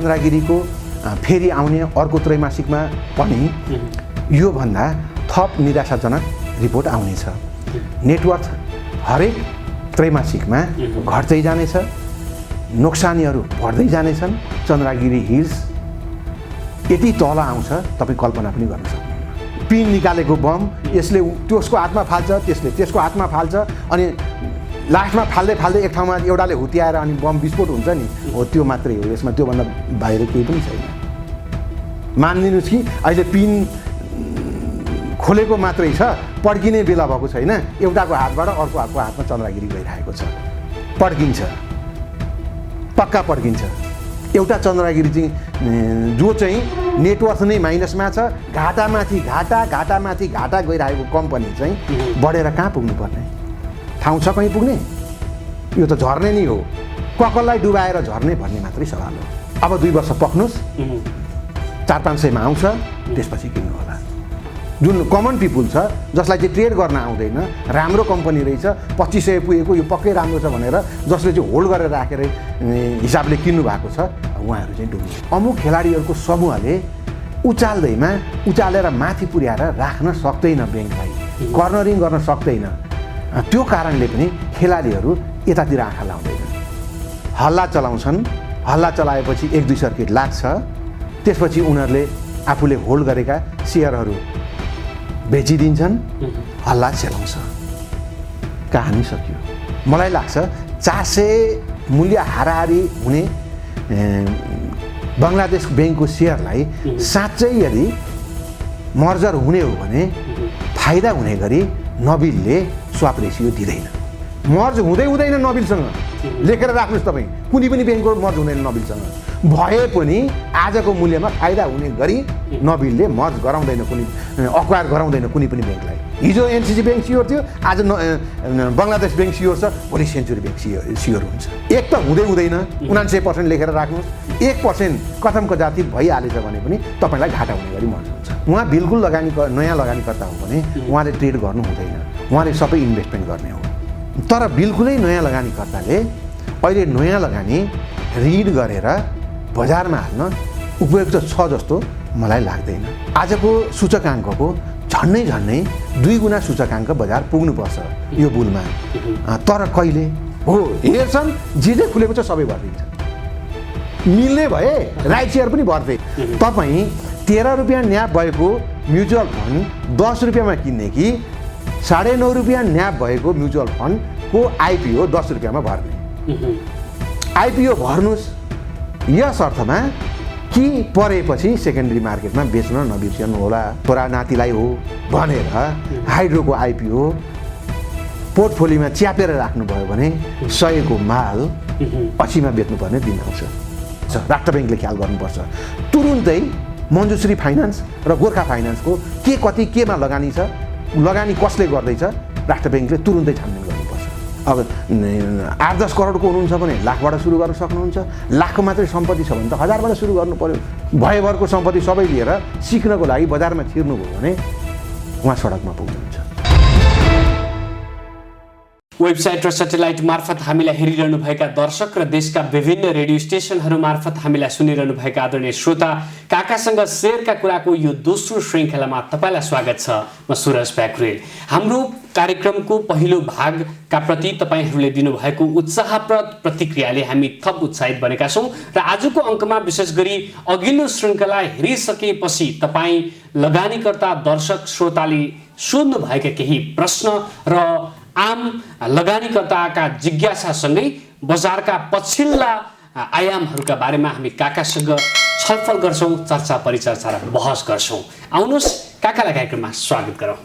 चन्द्रगिरीको फेरि आउने अर्को त्रैमासिकमा पनि योभन्दा थप निराशाजनक रिपोर्ट आउनेछ। नेटवर्थ हरेक त्रैमासिकमा घट्दै जानेछ, नोक्सानीहरू बढ्दै जानेछन्। चन्द्रगिरी हिल्स यति तल आउँछ तपाईँ कल्पना पनि गर्न सक्नुहुन्न। पिन निकालेको बम यसले त्यसको हातमा फाल्छ, त्यसले त्यसको हातमा फाल्छ, अनि लास्टमा फाल्दै फाल्दै एक ठाउँमा एउटाले हुत्याएर अनि बम विस्फोट हुन्छ नि, हो त्यो मात्रै हो। यसमा त्योभन्दा बाहिर केही पनि छैन। मानिदिनुहोस् कि अहिले पिन खोलेको मात्रै छ, पड्किने बेला भएको छैन। एउटाको हातबाट अर्को हातमा चन्द्रगिरी गइरहेको छ, पड्किन्छ, पक्का पड्किन्छ। एउटा चन्द्रगिरी चाहिँ जो चाहिँ नेटवर्थ नै माइनसमा छ, घाटामाथि घाटा गइरहेको कम्पनी चाहिँ बढेर कहाँ पुग्नुपर्ने ठाउँ छ कहीँ पुग्ने? यो त झर्ने नै हो, ककललाई डुबाएर झर्ने भन्ने मात्रै सवाल हो। अब 2 वर्ष पक्नुहोस्, 400-500 मा आउँछ, त्यसपछि किन्नु होला। जुन कमन पिपुल छ जसलाई चाहिँ ट्रेड गर्न आउँदैन, राम्रो कम्पनी रहेछ, 2500 पुगेको यो पक्कै राम्रो छ भनेर जसले चाहिँ होल्ड गरेर राखेर हिसाबले किन्नु भएको छ, उहाँहरू चाहिँ डुब्नु। अमुक खेलाडीहरूको समूहले उचालेर माथि पुर्याएर राख्न सक्दैन, ब्याङ्कलाई कर्नरिङ गर्न सक्दैन। त्यो कारणले पनि खेलाडीहरू यतातिर आँखा लाउँदैनन्, हल्ला चलाउँछन्। हल्ला चलाएपछि 1-2 सर्किट लाग्छ, त्यसपछि उनीहरूले आफूले होल्ड गरेका सेयरहरू बेचिदिन्छन्, हल्ला चलाउँछ, कहानी सक्यो। मलाई लाग्छ 400 मूल्य हाराहारी हुने बङ्गलादेश ब्याङ्कको सेयरलाई साँच्चै यदि मर्जर हुने हो भने फाइदा हुने गरी नबिलले स्वाप रेसियो दिँदैन। मर्ज हुँदैन नबिलसँग, लेखेर राख्नुहोस् तपाईँ, कुनै पनि ब्याङ्कको मर्ज हुँदैन नबिलसँग। भए पनि आजको मूल्यमा फाइदा हुने गरी नबिलले मर्ज गराउँदैन, अक्वायर गराउँदैन कुनै पनि ब्याङ्कलाई। हिजो एनसिसी ब्याङ्क सियोर थियो, आज बङ्गलादेश ब्याङ्क सियोर छ, भोलि सेन्चुरी ब्याङ्क सियोर हुन्छ। एक त हुँदैन, 99% लेखेर राख्नुहोस्। 1% कथम कजाति भइहालेछ भने पनि तपाईँलाई घाटा हुने गरी मर्ज हुन्छ। उहाँ बिल्कुल नयाँ लगानीकर्ता हो भने उहाँले ट्रेड गर्नु हुँदैन, उहाँले सबै इन्भेस्टमेन्ट गर्ने हो। तर बिल्कुलै नयाँ लगानीकर्ताले अहिले नयाँ लगानी रिड गरेर बजारमा हाल्न उपयुक्त छ जस्तो मलाई लाग्दैन। आजको सूचकाङ्कको झन्नै 2 गुणा सूचकाङ्क बजार पुग्नुपर्छ यो बुलमा। तर कहिले हो हेर्छन्, जे खुलेको छ सबै भरिदिन्छ। मिल्ने भए राइट सेयर पनि भर्थे। तपाईँ 13 रुपियाँ न्याप भएको म्युचुअल फन्ड 10 रुपियाँमा किन्ने कि 9.5 रुपियाँ न्याप भएको म्युचुअल फन्डको आइपिओ 10 रुपियाँमा भर्ने? आइपिओ भर्नुहोस् यस अर्थमा कि परेपछि सेकेन्डरी मार्केटमा बेच्न नबिर्सनु होला, छोरा नातिलाई हो भनेर हाइड्रोको आइपिओ पोर्टफोलियोमा च्यापेर राख्नुभयो भने 100 को माल 80 मा बेच्नुपर्ने दिन आउँछ। राष्ट्र ब्याङ्कले ख्याल गर्नुपर्छ। तुरुन्तै मञ्जुश्री फाइनान्स र गोर्खा फाइनान्सको कति केमा लगानी छ, लगानी कसले गर्दैछ, राष्ट्र ब्याङ्कले तुरुन्तै छानबिन गर्नुपर्छ। अब 8-10 करोडको हुनुहुन्छ भने लाखबाट सुरु गर्न सक्नुहुन्छ, लाखको मात्रै सम्पत्ति छ भने त 1000बाट सुरु गर्नु पर्यो। भयभरको सम्पत्ति सबै लिएर सिक्नको लागि बजारमा छिर्नुभयो भने उहाँ सडकमा पुग्नुहुन्छ। वेबसाइट र सैटेलाइट मार्फत हामीलाई हेरिरहनु भएका दर्शक र देशका विभिन्न रेडियो स्टेशनहरू मार्फत हामीलाई सुनिरहनु भएका आदरणीय श्रोता, काकासँग शेयरका कुराको यो दोस्रो श्रृङ्खलामा तपाईँलाई स्वागत छ। म सुरज प्याकुरेल। हाम्रो कार्यक्रमको पहिलो भागका प्रति तपाईँहरूले दिनुभएको उत्साहप्रद प्रतिक्रियाले हामी थप उत्साहित बनेका छौँ र आजको अङ्कमा विशेष गरी अघिल्लो श्रृङ्खला हेरिसकेपछि तपाईँ लगानीकर्ता दर्शक श्रोताले सोध्नु भएका केही प्रश्न र आम लगानीकर्ताका जिज्ञासासँगै बजारका पछिल्ला आयामहरूका बारेमा हामी काकासँग छलफल गर्छौँ, चर्चा परिचर्चा र बहस गर्छौँ। आउनुहोस् काकालाई कार्यक्रममा स्वागत गरौँ।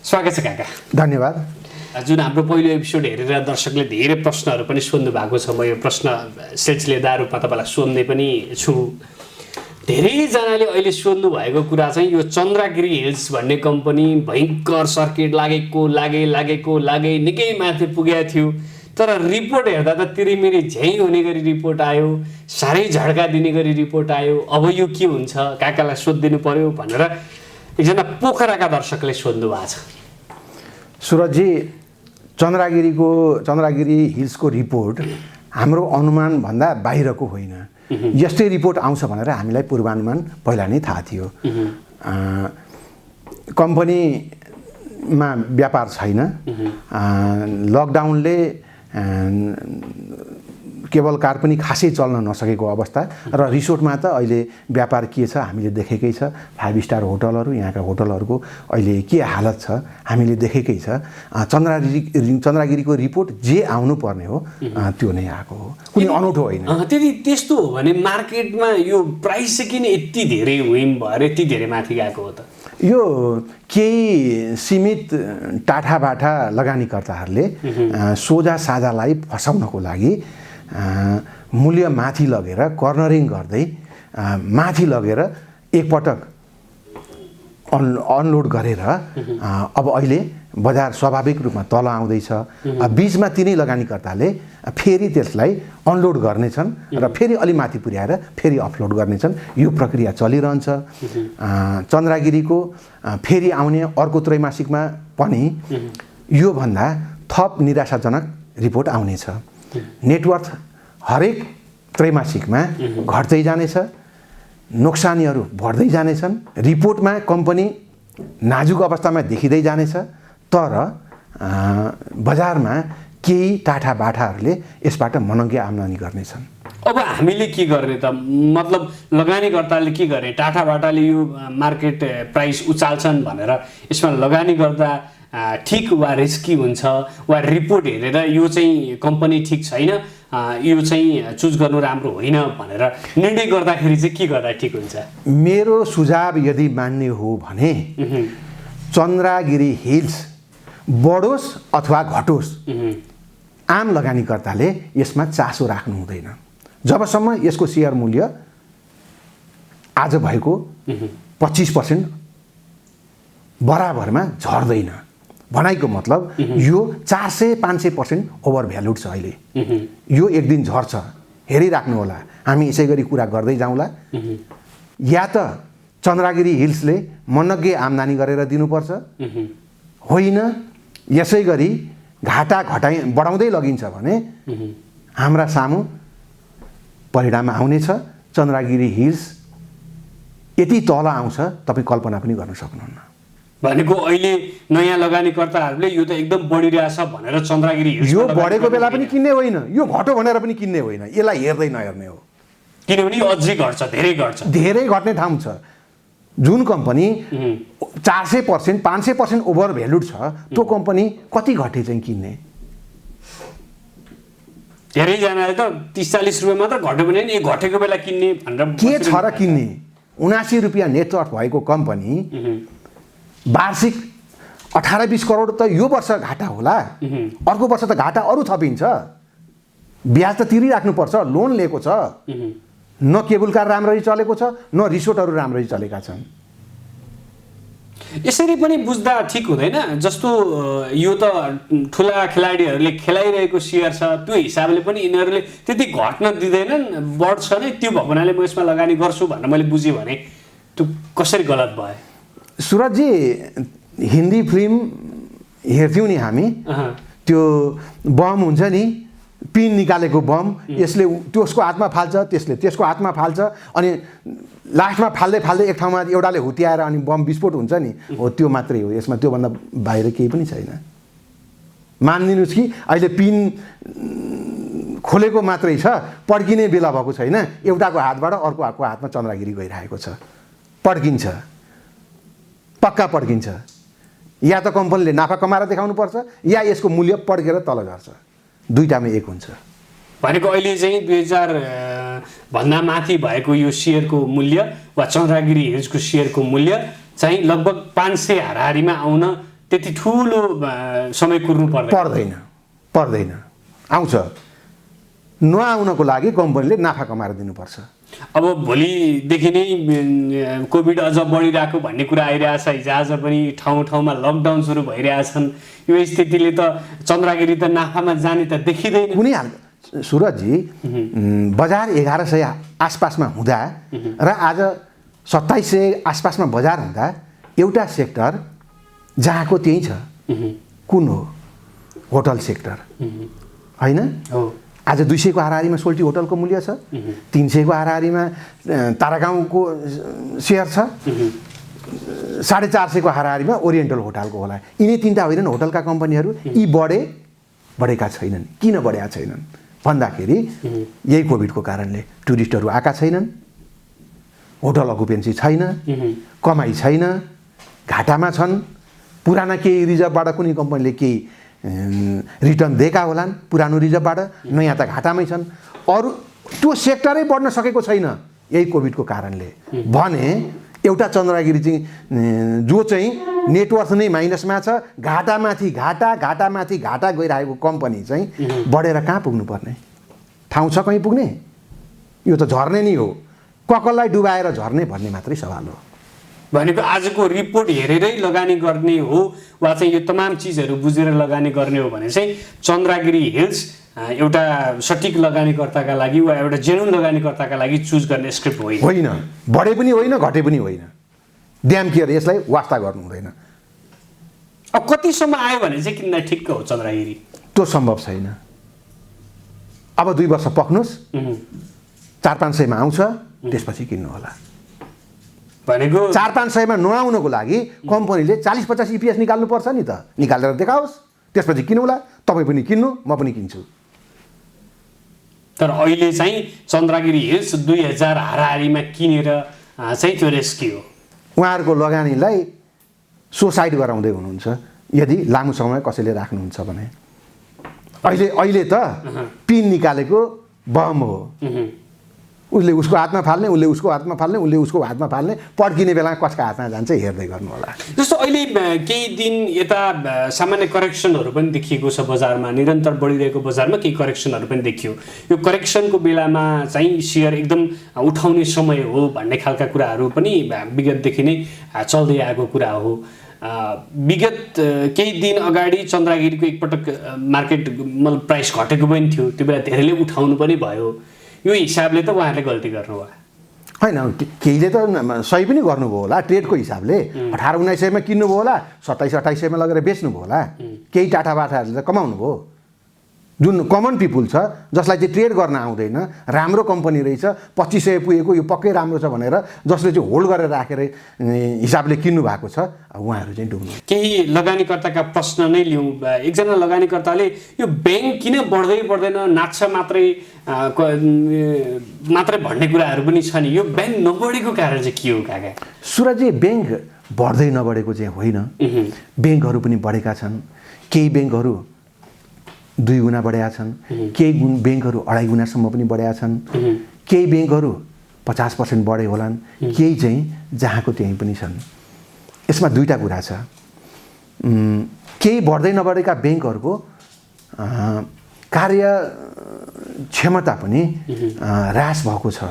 स्वागत छ काका। धन्यवाद। जुन हाम्रो पहिलो एपिसोड हेरेर दर्शकले धेरै प्रश्नहरू पनि सोध्नु भएको छ, म यो प्रश्न सिलसिलेदार रूपमा तपाईँलाई सोध्ने पनि छु। धेरैजनाले अहिले सोध्नु भएको कुरा चाहिँ यो चन्द्रगिरी हिल्स भन्ने कम्पनी भयङ्कर सर्किट लागे निकै माथि पुगेको थियो, तर रिपोर्ट हेर्दा त तिरिमिरी झैँ हुने गरी रिपोर्ट आयो, साह्रै झड्का दिने गरी रिपोर्ट आयो। अब यो के हुन्छ, काकालाई सोधिदिनु पर्यो भनेर एकजना पोखराका दर्शकले सोध्नु भएको छ। सुरजजी, चन्द्रगिरी हिल्सको रिपोर्ट हाम्रो अनुमान भन्दा बाहिरको होइन। यस्तै रिपोर्ट आउँछ भनेर हामीलाई पूर्वानुमान पहिला नै थाहा थियो। कम्पनीमा व्यापार छैन, लकडाउनले केबल कार पनि खासै चल्न नसकेको अवस्था र रिसोर्टमा त अहिले व्यापार के छ हामीले देखेकै छ। 5 स्टार होटलहरू, यहाँका होटलहरूको अहिले के हालत छ हामीले देखेकै छ। चन्द्रगिरीको रिपोर्ट जे आउनुपर्ने हो त्यो नै आएको हो, कुनै अनौठो होइन। त्यस्तो हो भने मार्केटमा यो प्राइस चाहिँ किन यति धेरै हुइम भएर यति धेरै माथि गएको हो त? यो केही सीमित टाठाबाठा लगानीकर्ताहरूले सोझा साझालाई फसाउनको लागि मूल्य माथि लगेर कर्नरिङ गर्दै माथि लगेर एकपटक अनलोड गरेर अब अहिले बजार स्वाभाविक रूपमा तल आउँदैछ। बीचमा तिनै लगानीकर्ताले फेरि त्यसलाई अनलोड गर्नेछन् र फेरि अलि माथि पुर्याएर फेरि अफलोड गर्नेछन्। यो प्रक्रिया चलिरहन्छ। चन्द्रगिरीको फेरि आउने अर्को त्रैमासिकमा पनि योभन्दा थप निराशाजनक रिपोर्ट आउनेछ। नेटवर्थ हरेक त्रैमासिकमा घट्दै जानेछ, नोक्सानीहरू बढ्दै जानेछन्, रिपोर्टमा कम्पनी नाजुक अवस्थामा देखिँदै जानेछ। तर बजारमा केही टाठाबाठाहरूले यसबाट मनङ्गे आम्दानी गर्नेछन्। अब हामीले के गर्ने त? मतलब लगानीकर्ताले के गर्ने? टाठाबाटाले यो मार्केट प्राइस उचाल्छन् भनेर यसमा लगानी गर्दा ठिक वा रिस्की हुन्छ, वा रिपोर्ट हेरेर यो चाहिँ कम्पनी ठिक छैन, यो चाहिँ चुज गर्नु राम्रो होइन भनेर निर्णय गर्दाखेरि चाहिँ के गर्दा ठिक हुन्छ? मेरो सुझाव यदि मान्ने हो भने चन्द्रगिरी हिल्स बढोस् अथवा घटोस्, आम लगानीकर्ताले यसमा चासो राख्नु हुँदैन। जबसम्म यसको सेयर मूल्य आज भएको 25% बराबरमा झर्दैन। भनाइको मतलब यो 400-500% ओभर भ्यालुड छ अहिले। यो एक दिन झर्छ, हेरिराख्नु होला। हामी यसै गरी कुरा गर्दै जाउँला। या त चन्द्रगिरी हिल्सले मनग्गे आम्दानी गरेर दिनुपर्छ, होइन यसै गरी घाटा बढाउँदै लगिन्छ भने हाम्रा सामु परिणाम आउनेछ। चन्द्रगिरी हिल्स यति तल आउँछ तपाईँ कल्पना पनि गर्न सक्नुहुन्न। भनेको अहिले नयाँ लगानीकर्ताहरूले यो त एकदम बढिरहेछ भनेर चन्द्रगिरी हिल्स यो बढेको बेला पनि किन्ने होइन, यो घट्यो भनेर पनि किन्ने होइन, यसलाई हेर्दै नहेर्ने हो। किनभने यो अझै घट्छ, धेरै घट्छ, धेरै घट्ने ठाउँ छ। जुन कम्पनी 400% 500% ओभर भ्यालुड छ त्यो कम्पनी कति घटे चाहिँ किन्ने? धेरैजनाले त 30-40 रुपियाँ मात्र घट्यो भने नि घटेको बेला किन्ने भनेर के छ र किन्ने? 79 रुपियाँ नेटवर्थ भएको कम्पनी वार्षिक 18-20 करोड त यो वर्ष घाटा होला, अर्को वर्ष त घाटा अरू थपिन्छ। ब्याज त तिरिराख्नुपर्छ, लोन लिएको छ। न केबल कार राम्ररी चलेको छ, न रिसोर्टहरू राम्ररी चलेका छन्। यसरी पनि बुझ्दा ठिक हुँदैन? जस्तो यो त ठुला खेलाडीहरूले खेलाइरहेको सेयर छ, त्यो हिसाबले पनि यिनीहरूले त्यति घट्न दिँदैनन्, बढ्छ नै। त्यो भएको हुनाले म यसमा लगानी गर्छु भनेर मैले बुझेँ भने त्यो कसरी गलत भयो? सुरजजी, हिन्दी फिल्म हेर्थ्यौँ नि हामी, त्यो बम हुन्छ नि, पिन निकालेको बम, यसले त्यसको हातमा फाल्छ, त्यसले त्यसको हातमा फाल्छ, अनि लास्टमा फाल्दै फाल्दै एक ठाउँमा एउटाले हुत्याएर अनि बम विस्फोट हुन्छ नि, हो त्यो मात्रै हो। यसमा त्योभन्दा बाहिर केही पनि छैन। मानिदिनुहोस् कि अहिले पिन खोलेको मात्रै छ, पड्किने बेला भएको छैन। एउटाको हातबाट अर्कोको हातमा चन्द्रगिरी गइरहेको छ, पड्किन्छ, पक्का पड्किन्छ। या त कम्पनीले नाफा कमाएर देखाउनुपर्छ, या यसको मूल्य पड्केर तल झर्छ। दुईटामा एक हुन्छ। भनेको अहिले चाहिँ 2000 भन्दा माथि भएको यो सेयरको मूल्य वा चन्द्रगिरी हिल्सको सेयरको मूल्य चाहिँ लगभग 500 हाराहारीमा आउन त्यति ठुलो समय कुर्नु पर्दैन। आउँछ। नआउनको लागि कम्पनीले नाफा कमाएर दिनुपर्छ। अब भोलिदेखि नै कोभिड अझ बढिरहेको भन्ने कुरा आइरहेछ। हिजोआज पनि ठाउँ ठाउँमा लकडाउन सुरु भइरहेछन्। यो स्थितिले त चन्द्रगिरी त नाफामा जाने त देखिँदैन कुनै हाल। सुरजजी, बजार 1100 आसपासमा हुँदा र आज 2700 आसपासमा बजार हुँदा एउटा सेक्टर जहाँको त्यही छ। कुन हो? होटल सेक्टर होइन? आज 200 को हाराहारीमा सोल्टी होटलको मूल्य छ, 300 को हाराहारीमा तारागाउँको सेयर छ, 450 को हाराहारीमा ओरिएन्टल होटलको होला। यिनै तीनटा होइनन् होटलका कम्पनीहरू, यी बढेका छैनन्। किन बढेका छैनन् भन्दाखेरि यही कोभिडको कारणले टुरिस्टहरू आएका छैनन्, होटल अकुपेन्सी छैन, कमाइ छैन, घाटामा छन्। पुराना केही रिजर्भबाट कुनै कम्पनीले केही रिटर्न दिएका होलान् पुरानो रिजर्भबाट, नयाँ त घाटामै छन्। अरू त्यो सेक्टरै बढ्न सकेको छैन यही कोभिडको कारणले। भने एउटा चन्द्रगिरी चाहिँ जो चाहिँ नेटवर्थ नै माइनसमा छ, घाटामाथि घाटा गइरहेको कम्पनी चाहिँ बढेर कहाँ पुग्नुपर्ने? ठाउँ छ कहीँ पुग्ने? यो त झर्ने नै हो, ककललाई डुबाएर झर्ने भन्ने मात्रै सवाल हो। भनेको आजको रिपोर्ट हेरेरै लगानी गर्ने हो वा चाहिँ यो तमाम चिजहरू बुझेर लगानी गर्ने हो भने चाहिँ चन्द्रगिरी हिल्स एउटा सठिक लगानीकर्ताका लागि वा एउटा जेन्युन लगानीकर्ताका लागि चुज गर्ने स्क्रिप्ट होइन। बढे पनि होइन, घटे पनि होइन। ड्याम केयर यसलाई वास्ता गर्नु हुँदैन। अब कतिसम्म आयो भने चाहिँ किन्न ठिक्क हो चन्द्रगिरी? त्यो सम्भव छैन। अब 2 वर्ष पक्नुहोस्, 400-500 मा आउँछ, त्यसपछि किन्नु होला। भनेको 400-500 मा नआउनको लागि कम्पनीले 40-50 EPS निकाल्नुपर्छ नि त। निकालेर देखाओस्, त्यसपछि किनौला। तपाईँ पनि किन्नु, म पनि किन्छु। तर अहिले चाहिँ चन्द्रगिरी हिल्स 2000 हाराहारीमा किनेर चाहिँ त्यो रेस्की हो। उहाँहरूको लगानीलाई सुसाइड गराउँदै हुनुहुन्छ यदि लामो समय कसैले राख्नुहुन्छ भने। अहिले त पिन निकालेको बम हो। उसले उसको हातमा फाल्ने, उसले उसको हातमा फाल्ने, उसले उसको हातमा फाल्ने, पड्किने बेला कसका हातमा जान्छ हेर्दै गर्नु होला। जस्तो अहिले केही दिन यता सामान्य करेक्सनहरू पनि देखिएको छ बजारमा, निरन्तर बढिरहेको बजारमा केही करेक्सनहरू पनि देखियो। यो करेक्सनको बेलामा चाहिँ सेयर एकदम उठाउने समय हो भन्ने खालका कुराहरू पनि विगतदेखि नै चल्दै आएको कुरा हो। विगत केही दिन अगाडि चन्द्रगिरीको एकपटक मार्केट प्राइस घटेको पनि थियो, त्यो बेला धेरैले उठाउनु पनि भयो। यो हिसाबले त उहाँहरूले गल्ती गर्नुभयो होइन। केहीले त सही पनि गर्नुभयो होला, ट्रेडको हिसाबले 18-1900 मा किन्नुभयो होला, 27-2800 मा लगेर बेच्नुभयो होला। केही टाटाबाटाहरूले त कमाउनु भयो। जुन कमन पिपुल छ जसलाई चाहिँ ट्रेड गर्न आउँदैन, राम्रो कम्पनी रहेछ, 2500 पुगेको यो पक्कै राम्रो छ भनेर जसले चाहिँ होल्ड गरेर राखेर हिसाबले किन्नु भएको छ, उहाँहरू चाहिँ डुब्नु। केही लगानीकर्ताका प्रश्न नै लिउँ। एकजना लगानीकर्ताले यो ब्याङ्क किन बढ्दैन, नाच्छ मात्रै भन्ने कुराहरू पनि छ नि। यो ब्याङ्क नबढेको कारण चाहिँ के हो काका? सुरजी, ब्याङ्क बढ्दै नबढेको चाहिँ होइन, ब्याङ्कहरू पनि बढेका छन्। केही ब्याङ्कहरू 2 गुणा बढेका छन्, केही ब्याङ्कहरू 2.5 गुणासम्म पनि बढेका छन्, केही ब्याङ्कहरू 50% बढे होलान्, केही चाहिँ जहाँको त्यहीँ पनि छन्। यसमा 2टा कुरा छ। केही बढ्दै नबढेका ब्याङ्कहरूको कार्य क्षमता पनि ह्रास भएको छ।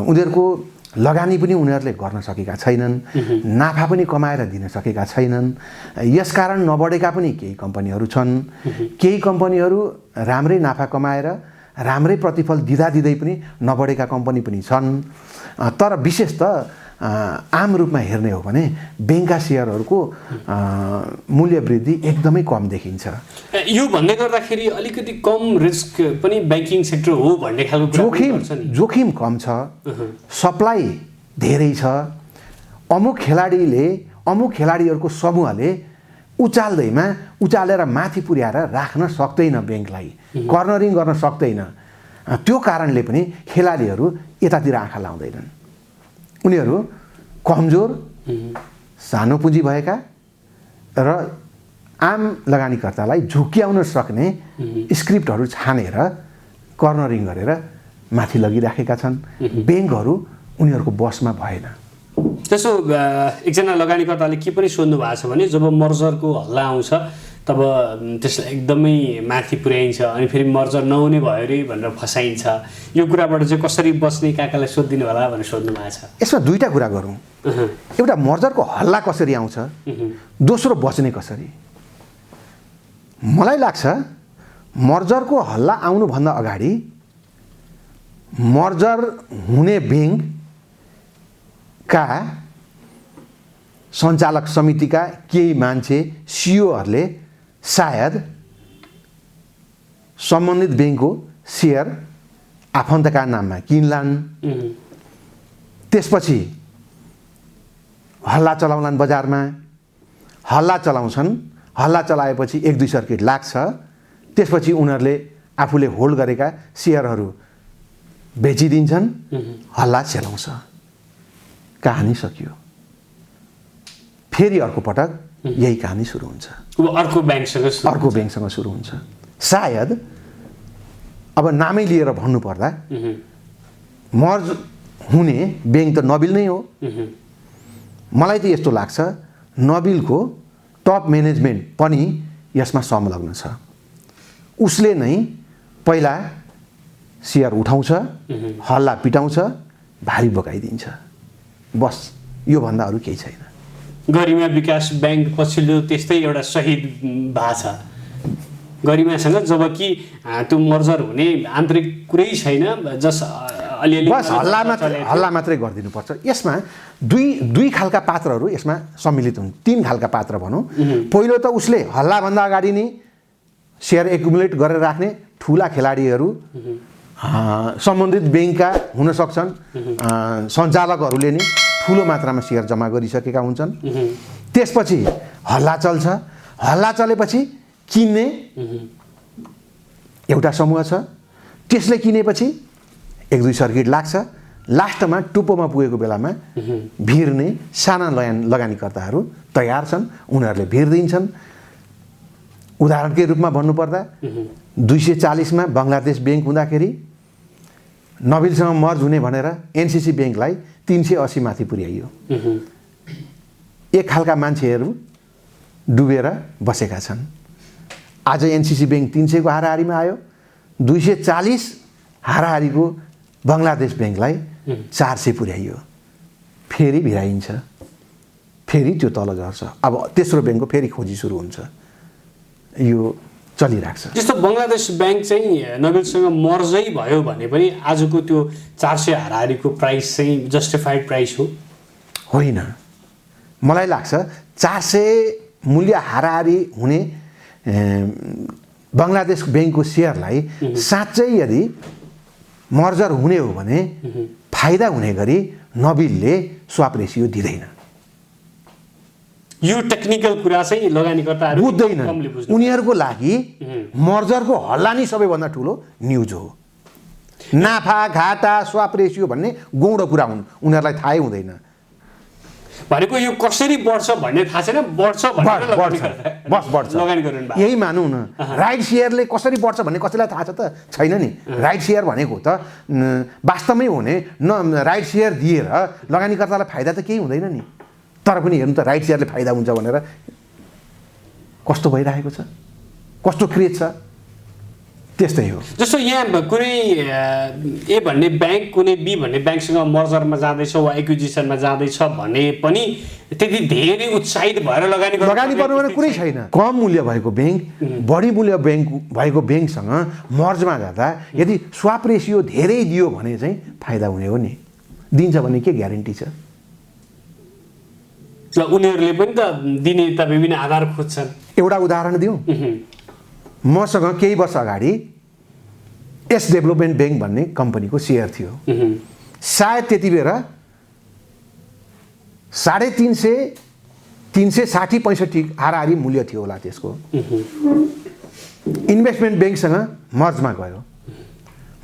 उनीहरूको लगानी पनि उनीहरूले गर्न सकेका छैनन्, नाफा पनि कमाएर दिन सकेका छैनन्। यसकारण नबढेका पनि केही कम्पनीहरू छन्। केही कम्पनीहरू राम्रै नाफा कमाएर राम्रै प्रतिफल दिँदै पनि नबढेका कम्पनी पनि छन्। तर विशेष त आम रूपमा हेर्ने हो भने ब्याङ्कका सेयरहरूको मूल्य वृद्धि एकदमै कम देखिन्छ। यो भन्दै गर्दाखेरि अलिकति कम रिस्क पनि ब्याङ्किङ सेक्टर हो भन्ने खालको जोखिम कम छ, सप्लाई धेरै छ। अमुक खेलाडीहरूको समूहले उचालेर माथि पुर्याएर राख्न सक्दैन, ब्याङ्कलाई कर्नरिङ गर्न सक्दैन। त्यो कारणले पनि खेलाडीहरू यतातिर आँखा लाउँदैनन्। उनीहरू कमजोर, सानो पुँजी भएका र आम लगानीकर्तालाई झुक्क्याउन सक्ने स्क्रिप्टहरू छानेर कर्नरिङ गरेर माथि लगिराखेका छन्। ब्याङ्कहरू उनीहरूको बसमा भएन। त्यसो एकजना लगानीकर्ताले के पनि सोध्नु भएको छ भने जब मर्जरको हल्ला आउँछ तब त्यसलाई एकदमै माथि पुर्याइन्छ, अनि फेरि मर्जर नहुने भयो रे भनेर फसाइन्छ। यो कुराबाट चाहिँ कसरी बस्ने काकालाई सोधिदिनु होला भनेर सोध्नु भएको छ। यसमा 2टा कुरा गरौँ। एउटा मर्जरको हल्ला कसरी आउँछ, दोस्रो बच्ने कसरी। मलाई लाग्छ मर्जरको हल्ला आउनुभन्दा अगाडि मर्जर हुने ब्याङ्कका सञ्चालक समितिका केही मान्छे सिइओहरूले सायद सम्बन्धित ब्याङ्कको सेयर आफन्तका नाममा किन्लान्, त्यसपछि हल्ला चलाउलान् बजारमा, हल्ला चलाउँछन्, हल्ला चलाएपछि 1-2 सर्किट लाग्छ, त्यसपछि उनीहरूले आफूले होल्ड गरेका सेयरहरू बेचिदिन्छन्, हल्ला चलाउँछ, कहानी सकियो। फेरि अर्को पटक यही कहानी सुरु हुन्छ, अर्को ब्याङ्कसँग सुरु हुन्छ। सायद अब नामै लिएर भन्नुपर्दा मर्ज हुने ब्याङ्क त नबिल नै हो। मलाई त यस्तो लाग्छ नबिलको टप म्यानेजमेन्ट पनि यसमा संलग्न छ। उसले नै पहिला सेयर उठाउँछ, हल्ला पिटाउँछ, भारी बोकाइदिन्छ, बस योभन्दा अरू केही छैन। गरिमा विकास ब्याङ्क पछिल्लो त्यस्तै एउटा शहीद भएको छ गरिमासँग, जबकि त्यो मर्जर हुने आन्तरिक कुरै छैन, जस अलिअलि बस हल्ला मात्रै गरिदिनुपर्छ। यसमा दुई खालका पात्रहरू यसमा सम्मिलित हुन्, 3 खालका पात्र भनौँ। पहिलो त उसले हल्लाभन्दा अगाडि नै सेयर एकुमुलेट गरेर राख्ने ठुला खेलाडीहरू सम्बन्धित ब्याङ्कका हुन सक्छन्, सञ्चालकहरूले नै ठुलो मात्रामा सेयर जम्मा गरिसकेका हुन्छन्। त्यसपछि हल्ला चल्छ, हल्ला चलेपछि किन्ने एउटा समूह छ, त्यसले किनेपछि 1-2 सर्किट लाग्छ, लास्टमा टुप्पोमा पुगेको बेलामा भिर्ने साना लगानीकर्ताहरू तयार छन्, उनीहरूले भिर दिन्छन्। उदाहरणकै रूपमा भन्नुपर्दा 240 मा बङ्गलादेश ब्याङ्क हुँदाखेरि नबिलसँग मर्ज हुने भनेर एनसिसी ब्याङ्कलाई 380 माथि पुर्याइयो। एक खालका मान्छेहरू डुबेर बसेका छन्। आज एनसिसी ब्याङ्क 300 को हाराहारीमा आयो, 240 हाराहारीको बङ्गलादेश ब्याङ्कलाई 400 पुर्याइयो, फेरि भिराइन्छ, फेरि त्यो तल झर्छ। अब तेस्रो ब्याङ्कको फेरि खोजी सुरु हुन्छ, यो चलिरहेको छ। जस्तो बङ्गलादेश ब्याङ्क चाहिँ नबिलसँग मर्जै भयो भने पनि आजको त्यो 400 हाराहारीको प्राइस चाहिँ जस्टिफाइड प्राइस हो? होइन, मलाई लाग्छ 400 मूल्य हाराहारी हुने बङ्गलादेश ब्याङ्कको सेयरलाई साँच्चै यदि मर्जर हुने हो भने फाइदा हुने गरी नबिलले स्वाप रेसियो दिँदैन। यो टेक्निकल कुरा चाहिँ लगानीकर्ताहरू बुझ्दैन। उनीहरूको लागि मर्जरको हल्ला नै सबैभन्दा ठुलो न्युज हो। नाफा घाटा स्वाप रेसियो भन्ने गौण कुरा हुन्, उनीहरूलाई थाहै हुँदैन। भनेको यो कसरी बढ्छ भन्ने थाहा छैन, बढ्छ यही मानौँ न। राइट सेयरले कसरी बढ्छ भन्ने कसैलाई थाहा छ त? छैन नि। राइट सेयर भनेको त वास्तवमै हुने राइट सेयर दिएर लगानीकर्तालाई फाइदा त केही हुँदैन नि। तर पनि हेर्नु त राइट सेयरले फाइदा हुन्छ भनेर कस्तो भइरहेको छ, कस्तो क्रेज छ, त्यस्तै हो। जस्तो यहाँ कुनै ए भन्ने ब्याङ्क कुनै बी भन्ने ब्याङ्कसँग मर्जरमा जाँदैछ वा एक्विजिसनमा जाँदैछ भने पनि त्यति धेरै उत्साहित भएर लगानी पर्नु कुरै छैन। कम मूल्य भएको ब्याङ्क बढी मूल्य ब्याङ्क भएको ब्याङ्कसँग मर्जमा जाँदा यदि स्वाप रेसियो धेरै दियो भने चाहिँ फाइदा हुने हो नि। दिन्छ भने के ग्यारेन्टी छ? उनीहरूले पनि त दिने त विभिन्न आधार खोज्छन्। एउटा उदाहरण दिउँ, मसँग केही वर्ष अगाडि एस डेभलपमेन्ट ब्याङ्क भन्ने कम्पनीको सेयर थियो। सायद त्यति बेला 350 360-65 हाराहारी मूल्य थियो होला त्यसको। इन्भेस्टमेन्ट ब्याङ्कसँग मर्जमा गयो।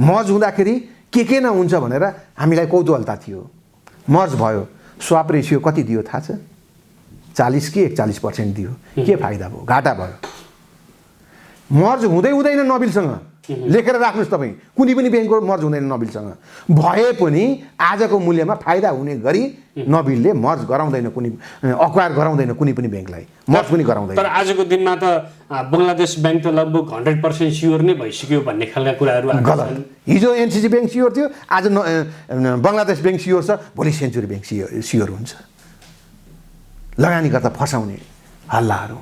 मर्ज हुँदाखेरि के नहुन्छ भनेर हामीलाई कौतूहलता थियो। मर्ज भयो, स्वाप रेसियो कति दियो थाहा छ? 40 कि 41% दियो। के फाइदा भयो? घाटा भयो। मर्ज हुँदैन नबिलसँग, लेखेर राख्नुहोस् तपाईँ। कुनै पनि ब्याङ्कको मर्ज हुँदैन नबिलसँग। भए पनि आजको मूल्यमा फाइदा हुने गरी नबिलले मर्ज गराउँदैन, कुनै अक्वायर गराउँदैन कुनै पनि ब्याङ्कलाई, मर्ज पनि गराउँदैन। तर आजको दिनमा त बङ्गलादेश ब्याङ्क त लगभग 100% स्योर नै भइसक्यो भन्ने खालका कुराहरू गलत। हिजो एनसिसी ब्याङ्क स्योर थियो, आज बङ्गलादेश ब्याङ्क स्योर छ, भोलि सेन्चुरी ब्याङ्क स्योर हुन्छ। लगानीकर्ता फसाउने हल्लाहरू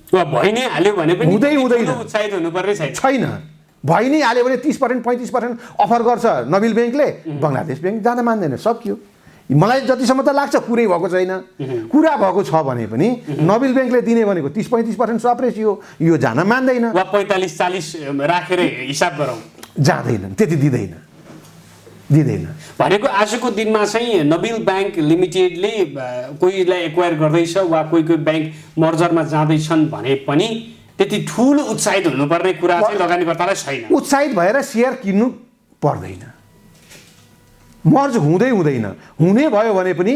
भइ नै हाल्यो भने पनि हुँदैन, उत्साहित हुनुपर्ने छैन। भइ नै हाल्यो भने 30% 35% अफर गर्छ नबिल ब्याङ्कले, बङ्गलादेश ब्याङ्क जान मान्दैन, सकियो। मलाई जतिसम्म त लाग्छ कुरै भएको छैन। कुरा भएको छ भने पनि नोबेल ब्याङ्कले दिने भनेको 30-35% स्वप रेसियो यो जान मान्दैन, वा 45-40 राखेर हिसाब गरौँ, जाँदैन, त्यति दिँदैन। भनेको आजको दिनमा चाहिँ नोबेल ब्याङ्क लिमिटेडले कोहीलाई एक्वायर गर्दैछ वा कोही ब्याङ्क मर्जरमा जाँदैछन् भने पनि त्यति ठुलो उत्साहित हुनुपर्ने कुरा चाहिँ लगानीकर्तालाई छैन। उत्साहित भएर सेयर किन्नु पर्दैन। मर्ज हुँदै हुँदैन, हुने भयो भने पनि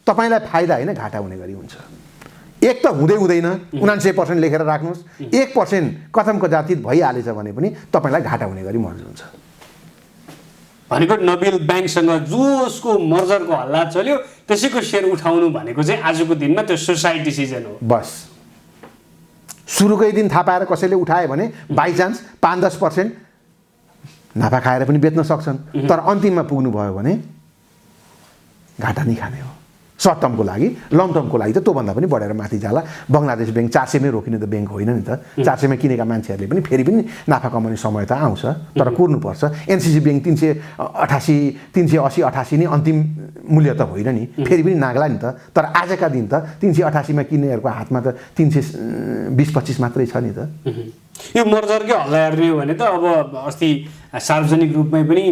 तपाईँलाई फाइदा होइन घाटा हुने गरी हुन्छ। एक त हुँदै हुँदैन 99% लेखेर राख्नुहोस्, 1% कथम कदाचित भइहालेछ भने पनि तपाईँलाई घाटा हुने गरी मर्ज हुन्छ। भनेको नोबेल ब्याङ्कसँग जसको मर्जरको हल्ला चल्यो त्यसैको सेयर उठाउनु भनेको चाहिँ आजको दिनमा त्यो सोसाइटी डिसिजन हो। बस सुरुकै दिन थाहा पाएर कसैले उठायो भने बाइचान्स 5-10% नाफा खाएर पनि बेच्न सक्छन्, तर अन्तिममा पुग्नु भयो भने घाटा नै खाने हो। सर्ट टर्मको लागि, लङ टर्मको लागि त त्योभन्दा पनि बढेर माथि जाला। बङ्गलादेश ब्याङ्क 400मै रोकिने त ब्याङ्क होइन नि त। 400मा किनेका मान्छेहरूले पनि फेरि पनि नाफा कमाउने समय त आउँछ, तर कुर्नुपर्छ। एनसिसी ब्याङ्क 380-388 नै अन्तिम मूल्य त होइन नि, फेरि पनि नाग्ला नि त। तर आजका दिन त 388मा किन्नेहरूको हातमा त 320-25 मात्रै छ नि त। यो मर्जरकै हल्ला हेर्ने हो भने त अब अस्ति सार्वजनिक रूपमै पनि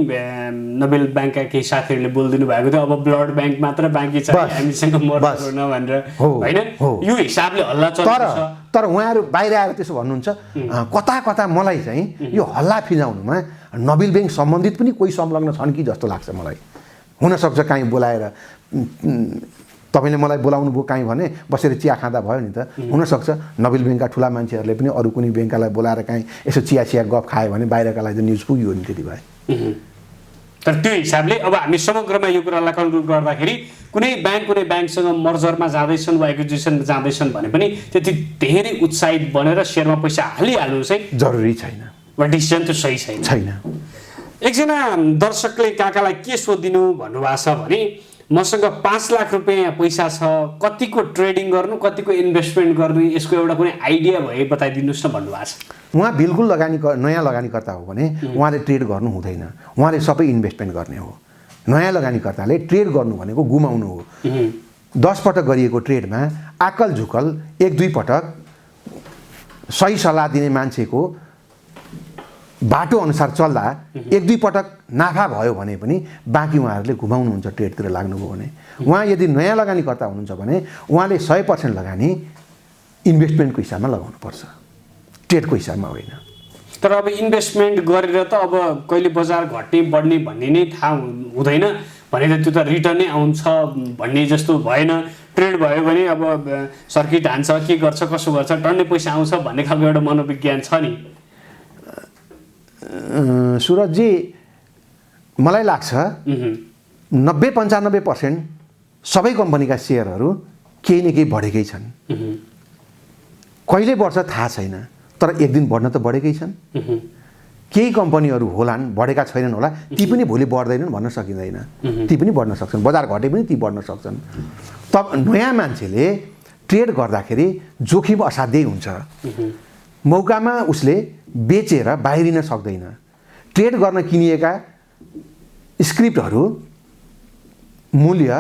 नोबेल ब्याङ्कका केही साथीहरूले बोलिदिनु भएको थियो, अब ब्लड ब्याङ्क मात्र बाँकी छ हामीसँग मर्जर हुन भनेर, होइन? यो हिसाबले हल्ला चल्छ। तर उहाँहरू बाहिर आएर त्यसो भन्नुहुन्छ। कता कता मलाई चाहिँ यो हल्ला फिजाउनुमा नोबेल ब्याङ्क सम्बन्धित पनि कोही संलग्न छन् कि जस्तो लाग्छ मलाई। हुनसक्छ काहीँ बोलाएर तपाईँले मलाई बोलाउनु भयो काहीँ भने बसेर चिया खाँदा भयो नि त। हुनसक्छ नोबेल ब्याङ्कका ठुला मान्छेहरूले पनि अरू कुनै ब्याङ्कलाई बोलाएर काहीँ यसो चिया गफ खायो भने बाहिरका लागि त न्युज पुग्यो नि त्यति भए। तर त्यो हिसाबले अब हामी समग्रमा यो कुरालाई कन्क्लुड गर्दाखेरि कुनै ब्याङ्कसँग मर्जरमा जाँदैछन् वा एक्विजिसनमा जाँदैछन् भने पनि त्यति धेरै उत्साहित बनेर सेयरमा पैसा हालिहाल्नु चाहिँ जरुरी छैन वा डिसिजन त सही छैन। एकजना दर्शकले काकालाई के सोधिदिनु भन्नुभएको छ भने मसँग 5 लाख रुपियाँ पैसा छ, कतिको ट्रेडिङ गर्नु, कतिको इन्भेस्टमेन्ट गर्नु, यसको एउटा कुनै आइडिया भए बताइदिनुहोस् न भन्नुभएको छ। उहाँ बिल्कुल नयाँ लगानीकर्ता हो भने उहाँले ट्रेड गर्नु हुँदैन, उहाँले सबै इन्भेस्टमेन्ट गर्ने हो। नयाँ लगानीकर्ताले ट्रेड गर्नु भनेको गुमाउनु हो। 10 पटक गरिएको ट्रेडमा आकल झुकल 1-2 पटक सही सल्लाह दिने मान्छेको बाटो अनुसार चल्दा 1-2 पटक नाफा भयो भने पनि बाँकी उहाँहरूले घुमाउनुहुन्छ ट्रेडतिर लाग्नुभयो भने। उहाँ यदि नयाँ लगानीकर्ता हुनुहुन्छ भने उहाँले 100% लगानी इन्भेस्टमेन्टको हिसाबमा लगाउनुपर्छ, ट्रेडको हिसाबमा होइन। तर अब इन्भेस्टमेन्ट गरेर त अब कहिले बजार घट्ने बढ्ने भन्ने नै थाहा हुँदैन भने त त्यो त रिटर्नै आउँछ भन्ने जस्तो भएन। ट्रेड भयो भने अब सर्किट हान्छ, के गर्छ, कसो गर्छ, टन्नै पैसा आउँछ भन्ने खालको एउटा मनोविज्ञान छ नि। सुरजजी मलाई लाग्छ 90-95% सबै कम्पनीका सेयरहरू केही न केही बढेकै छन्। कहिले बढ्छ थाहा छैन, तर एक दिन बढ्न त बढेकै छन्। केही कम्पनीहरू होलान् बढेका छैनन् होला, ती पनि भोलि बढ्दैनन् भन्न सकिँदैन, ती पनि बढ्न सक्छन्। बजार घटे पनि ती बढ्न सक्छन्। तब नयाँ मान्छेले ट्रेड गर्दाखेरि जोखिम असाध्यै हुन्छ। मौकामा उसले बेचेर बाहिरिन सक्दैन। ट्रेड गर्न किनिएका स्क्रिप्टहरू मूल्य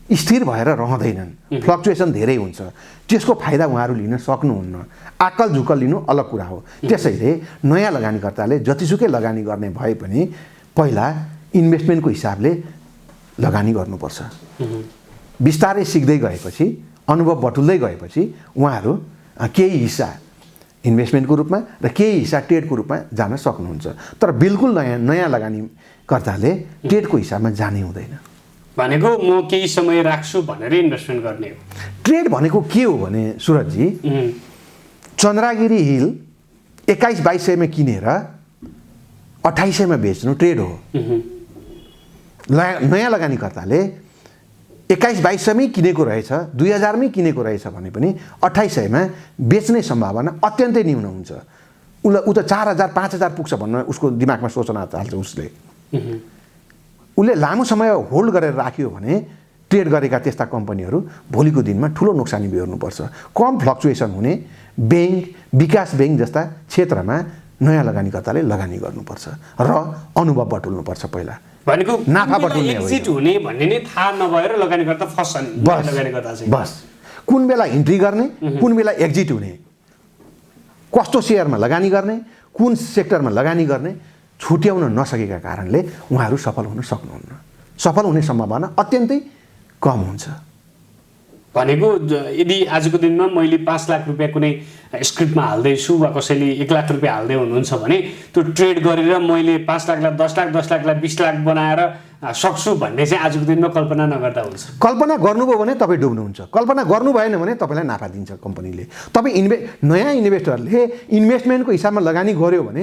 स्थिर भएर रहँदैनन्, फ्लक्चुएसन धेरै हुन्छ। त्यसको फाइदा उहाँहरू लिन सक्नुहुन्न। आकल झुकल लिनु अलग कुरा हो। त्यसैले नयाँ लगानीकर्ताले जतिसुकै लगानी गर्ने भए पनि पहिला इन्भेस्टमेन्टको हिसाबले लगानी गर्नुपर्छ। बिस्तारै सिक्दै गएपछि, अनुभव बटुल्दै गएपछि उहाँहरू केही हिस्सा इन्भेस्टमेन्टको रूपमा र केही हिस्सा ट्रेडको रूपमा जान सक्नुहुन्छ। तर बिल्कुल नयाँ लगानीकर्ताले ट्रेडको हिसाबमा जानै हुँदैन। भनेको म केही समय राख्छु भनेर इन्भेस्टमेन्ट गर्ने हो। ट्रेड भनेको के हो भने सुरजजी, चन्द्रगिरी हिल 21-2200मा किनेर 2800मा बेच्नु ट्रेड हो। नयाँ लगानीकर्ताले 21-2200मै किनेको रहेछ, 2000मै किनेको रहेछ भने पनि 2800मा बेच्ने सम्भावना अत्यन्तै न्यून हुन्छ। ऊ त 4000-5000 पुग्छ भन्न उसको दिमागमा सोचना चाल्छ। उसले लामो समय होल्ड गरेर राख्यो भने ट्रेड गरेका त्यस्ता कम्पनीहरू भोलिको दिनमा ठुलो नोक्सानी बेहोर्नुपर्छ। कम फ्लक्चुएसन हुने ब्याङ्क, विकास ब्याङ्क जस्ता क्षेत्रमा नयाँ लगानीकर्ताले लगानी गर्नुपर्छ र अनुभव बटुल्नुपर्छ पहिला। भनेको नाफा बटुल्ने एक्जिट हुने भन्ने नै थाहा नभएर लगानीकर्ता फस्छन्। लगानीकर्ता चाहिँ बस कुन बेला इन्ट्री गर्ने, कुन बेला एक्जिट हुने, कस्तो सेयरमा लगानी गर्ने, कुन सेक्टरमा लगानी गर्ने छुट्याउन नसकेका कारणले उहाँहरू सफल हुन सक्नुहुन्न। सफल हुने सम्भावना अत्यन्तै कम हुन्छ। भनेको यदि आजको दिनमा मैले 5 लाख रुपियाँ कुनै स्क्रिप्टमा हाल्दैछु वा कसैले 1 लाख रुपियाँ हाल्दै हुनुहुन्छ भने त्यो ट्रेड गरेर मैले 5 लाखलाई 10 लाख 10 लाखलाई 20 लाख बनाएर सक्छु भन्ने चाहिँ आजको दिनमा कल्पना नगर्दा हुन्छ। कल्पना गर्नुभयो भने तपाईँ डुब्नुहुन्छ, कल्पना गर्नु भएन भने तपाईँलाई नाफा दिन्छ कम्पनीले। तपाईँ नयाँ इन्भेस्टरले इन्भेस्टमेन्टको हिसाबमा लगानी गर्यो भने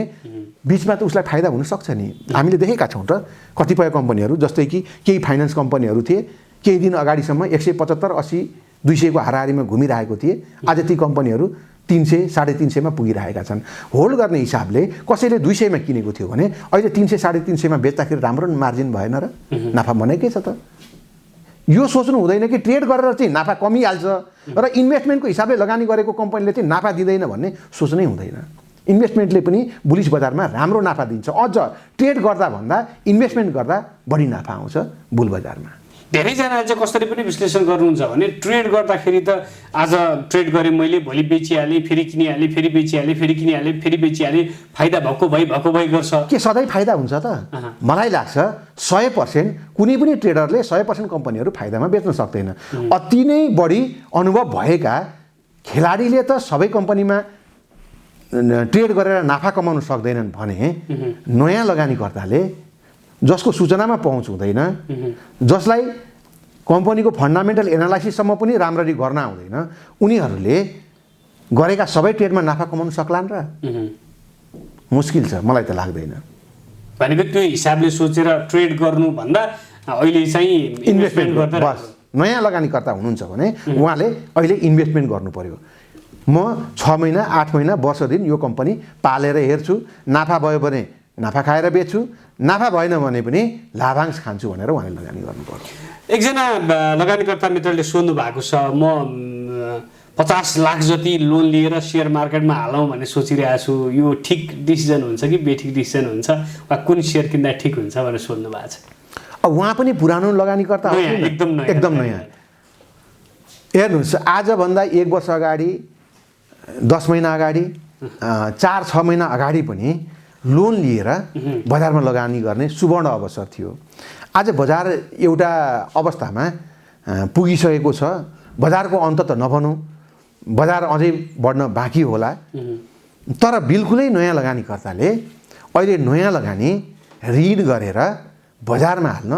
बिचमा त उसलाई फाइदा हुनसक्छ नि। हामीले देखेका छौँ त कतिपय कम्पनीहरू, जस्तै कि केही फाइनेन्स कम्पनीहरू थिए, केही दिन अगाडिसम्म 175, 80, 200 को हाराहारीमा घुमिरहेको थिए। आज ती कम्पनीहरू 300, 350 मा पुगिरहेका छन्। होल्ड गर्ने हिसाबले कसैले 200 मा किनेको थियो भने अहिले 300, 350 मा बेच्दाखेरि राम्रो मार्जिन भएन र नाफा बनेकै छ त। यो सोच्नु हुँदैन कि ट्रेड गरेर चाहिँ नाफा कमिहाल्छ र इन्भेस्टमेन्टको हिसाबले लगानी गरेको कम्पनीले चाहिँ नाफा दिँदैन भन्ने सोच्नै हुँदैन। इन्भेस्टमेन्टले पनि बुलिस बजारमा राम्रो नाफा दिन्छ। अझ ट्रेड गर्दा भन्दा इन्भेस्टमेन्ट गर्दा बढी नाफा आउँछ बुल बजारमा। धेरैजनाले चाहिँ कसरी पनि विश्लेषण गर्नुहुन्छ भने ट्रेड गर्दाखेरि त आज ट्रेड गरेँ मैले, भोलि बेचिहालेँ, फेरि किनिहालेँ, फेरि बेचिहालेँ, फेरि किनिहालेँ, फेरि बेचिहालेँ, फाइदा भएको भइ गर्छ। के सधैँ फाइदा हुन्छ त? मलाई लाग्छ 100% कुनै पनि ट्रेडरले 100% कम्पनीहरू फाइदामा बेच्न सक्दैन। अति नै बढी अनुभव भएका खेलाडीले त सबै कम्पनीमा ट्रेड गरेर नाफा कमाउन सक्दैनन् भने नयाँ लगानीकर्ताले जसको सूचनामा पहुँच हुँदैन, जसलाई कम्पनीको फन्डामेन्टल एनालाइसिससम्म पनि राम्ररी गर्न आउँदैन, उनीहरूले गरेका सबै ट्रेडमा नाफा कमाउन सक्लान् र? मुस्किल छ, मलाई त लाग्दैन। भनेको त्यो हिसाबले सोचेर ट्रेड गर्नुभन्दा अहिले चाहिँ इन्भेस्टमेन्ट गर्दा बस नयाँ लगानीकर्ता हुनुहुन्छ भने उहाँले अहिले इन्भेस्टमेन्ट गर्नु पर्यो। म 6 महिना, 8 महिना, वर्ष दिन यो कम्पनी पालेर हेर्छु, नाफा भयो भने नाफा खाएर बेच्छु, नाफा भएन भने पनि लाभांश खान्छु भनेर उहाँले लगानी गर्नु पर्यो। एकजना लगानीकर्ता मित्रले सोध्नु भएको छ, म 50 लाख जति लोन लिएर सेयर मार्केटमा हालौँ भन्ने सोचिरहेको छु, यो ठिक डिसिजन हुन्छ कि बेठिक डिसिजन हुन्छ, वा कुन सेयर किन्दा ठिक हुन्छ भनेर सोध्नु भएको छ। अब उहाँ पनि पुरानो लगानीकर्ता हो, एकदम नयाँ। हेर्नुहोस्, आजभन्दा 1 वर्ष अगाडि, 10 महिना अगाडि, 4-6 महिना अगाडि पनि लोन लिएर बजारमा लगानी गर्ने सुवर्ण अवसर थियो। आज बजार एउटा अवस्थामा पुगिसकेको छ। बजारको अन्त त नभनौँ, बजार अझै बढ्न बाँकी होला, तर बिल्कुलै नयाँ लगानीकर्ताले अहिले नयाँ लगानी ऋण गरेर बजारमा हाल्न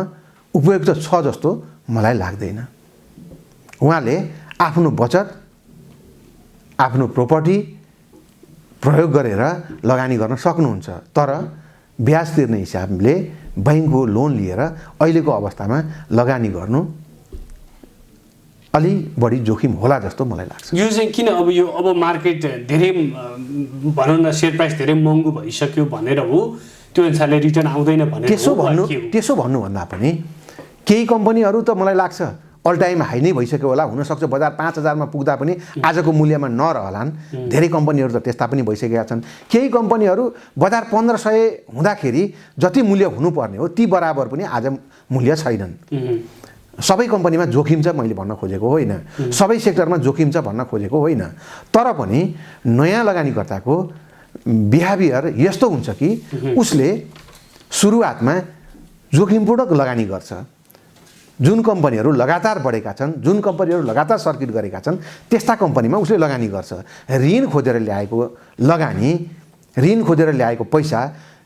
उपयुक्त छ जस्तो मलाई लाग्दैन। उहाँले आफ्नो बचत, आफ्नो प्रोपर्टी प्रयोग गरेर लगानी गर्न सक्नुहुन्छ, तर ब्याज तिर्ने हिसाबले बैंकको लोन लिएर अहिलेको अवस्थामा लगानी गर्नु अलि बढी जोखिम होला जस्तो मलाई लाग्छ। यो चाहिँ किन अब मार्केट धेरै भनौँ न, सेयर प्राइस धेरै महँगो भइसक्यो भनेर हो, त्यो अनुसारले रिटर्न आउँदैन भनेर त्यसो भन्नुभन्दा पनि केही कम्पनीहरू त मलाई लाग्छ अल टाइम हाई नै भइसक्यो होला। हुनसक्छ बजार 5000 मा पुग्दा पनि आजको मूल्यमा नरहलान्। धेरै कम्पनीहरू त त्यस्ता पनि भइसकेका छन्। केही कम्पनीहरू बजार 1500 हुँदाखेरि जति मूल्य हुनुपर्ने हो ती बराबर पनि आज मूल्य छैनन्। सबै कम्पनीमा जोखिम छ मैले भन्न खोजेको होइन, सबै सेक्टरमा जोखिम छ भन्न खोजेको होइन, तर पनि नयाँ लगानीकर्ताको बिहेभियर यस्तो हुन्छ कि उसले सुरुवातमा जोखिमपूर्वक लगानी गर्छ। जुन कम्पनीहरू लगातार बढेका छन्, जुन कम्पनीहरू लगातार सर्किट गरेका छन्, त्यस्ता कम्पनीमा उसले लगानी गर्छ। ऋण खोजेर ल्याएको लगानी, ऋण खोजेर ल्याएको पैसा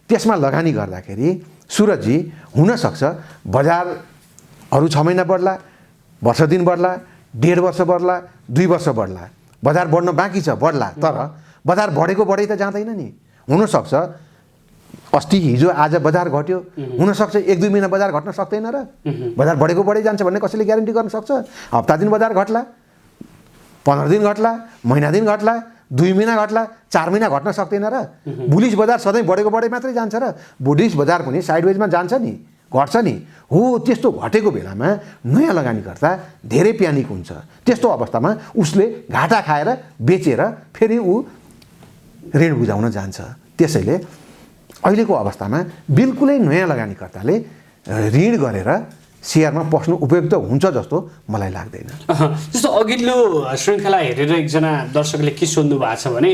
त्यसमा लगानी गर्दाखेरि सुरजी हुनसक्छ बजारहरू 6 महिना बढ्ला, वर्ष दिन बढ्ला, 1.5 वर्ष बढ्ला, 2 वर्ष बढ्ला, बजार बढ्न बाँकी छ, बढ्ला, तर बजार बढेको बढै त जाँदैन नि। हुनसक्छ अस्ति हिजो आज बजार घट्यो, हुनसक्छ 1-2 महिना बजार घट्न सक्दैन र? बजार बढेको बढै जान्छ भन्ने कसैले ग्यारेन्टी गर्न सक्छ? हप्ता दिन बजार घट्ला, 15 दिन घट्ला, महिना दिन घट्ला, 2 महिना घट्ला, 4 महिना घट्न सक्दैन र? बुलिस बजार सधैँ बढेको बढै मात्रै जान्छ र? बुलिस बजार पनि साइडवेजमा जान्छ नि, घट्छ नि। हो, त्यस्तो घटेको बेलामा नयाँ लगानीकर्ता धेरै प्यानिक हुन्छ। त्यस्तो अवस्थामा उसले घाटा खाएर बेचेर फेरि ऊ ऋण बुझाउन जान्छ। त्यसैले अहिलेको अवस्थामा बिल्कुलै नयाँ लगानीकर्ताले ऋण गरेर सेयरमा पस्नु उपयुक्त हुन्छ जस्तो मलाई लाग्दैन। जस्तो अघिल्लो श्रृङ्खला हेरेर एकजना दर्शकले के सोध्नु भएको छ भने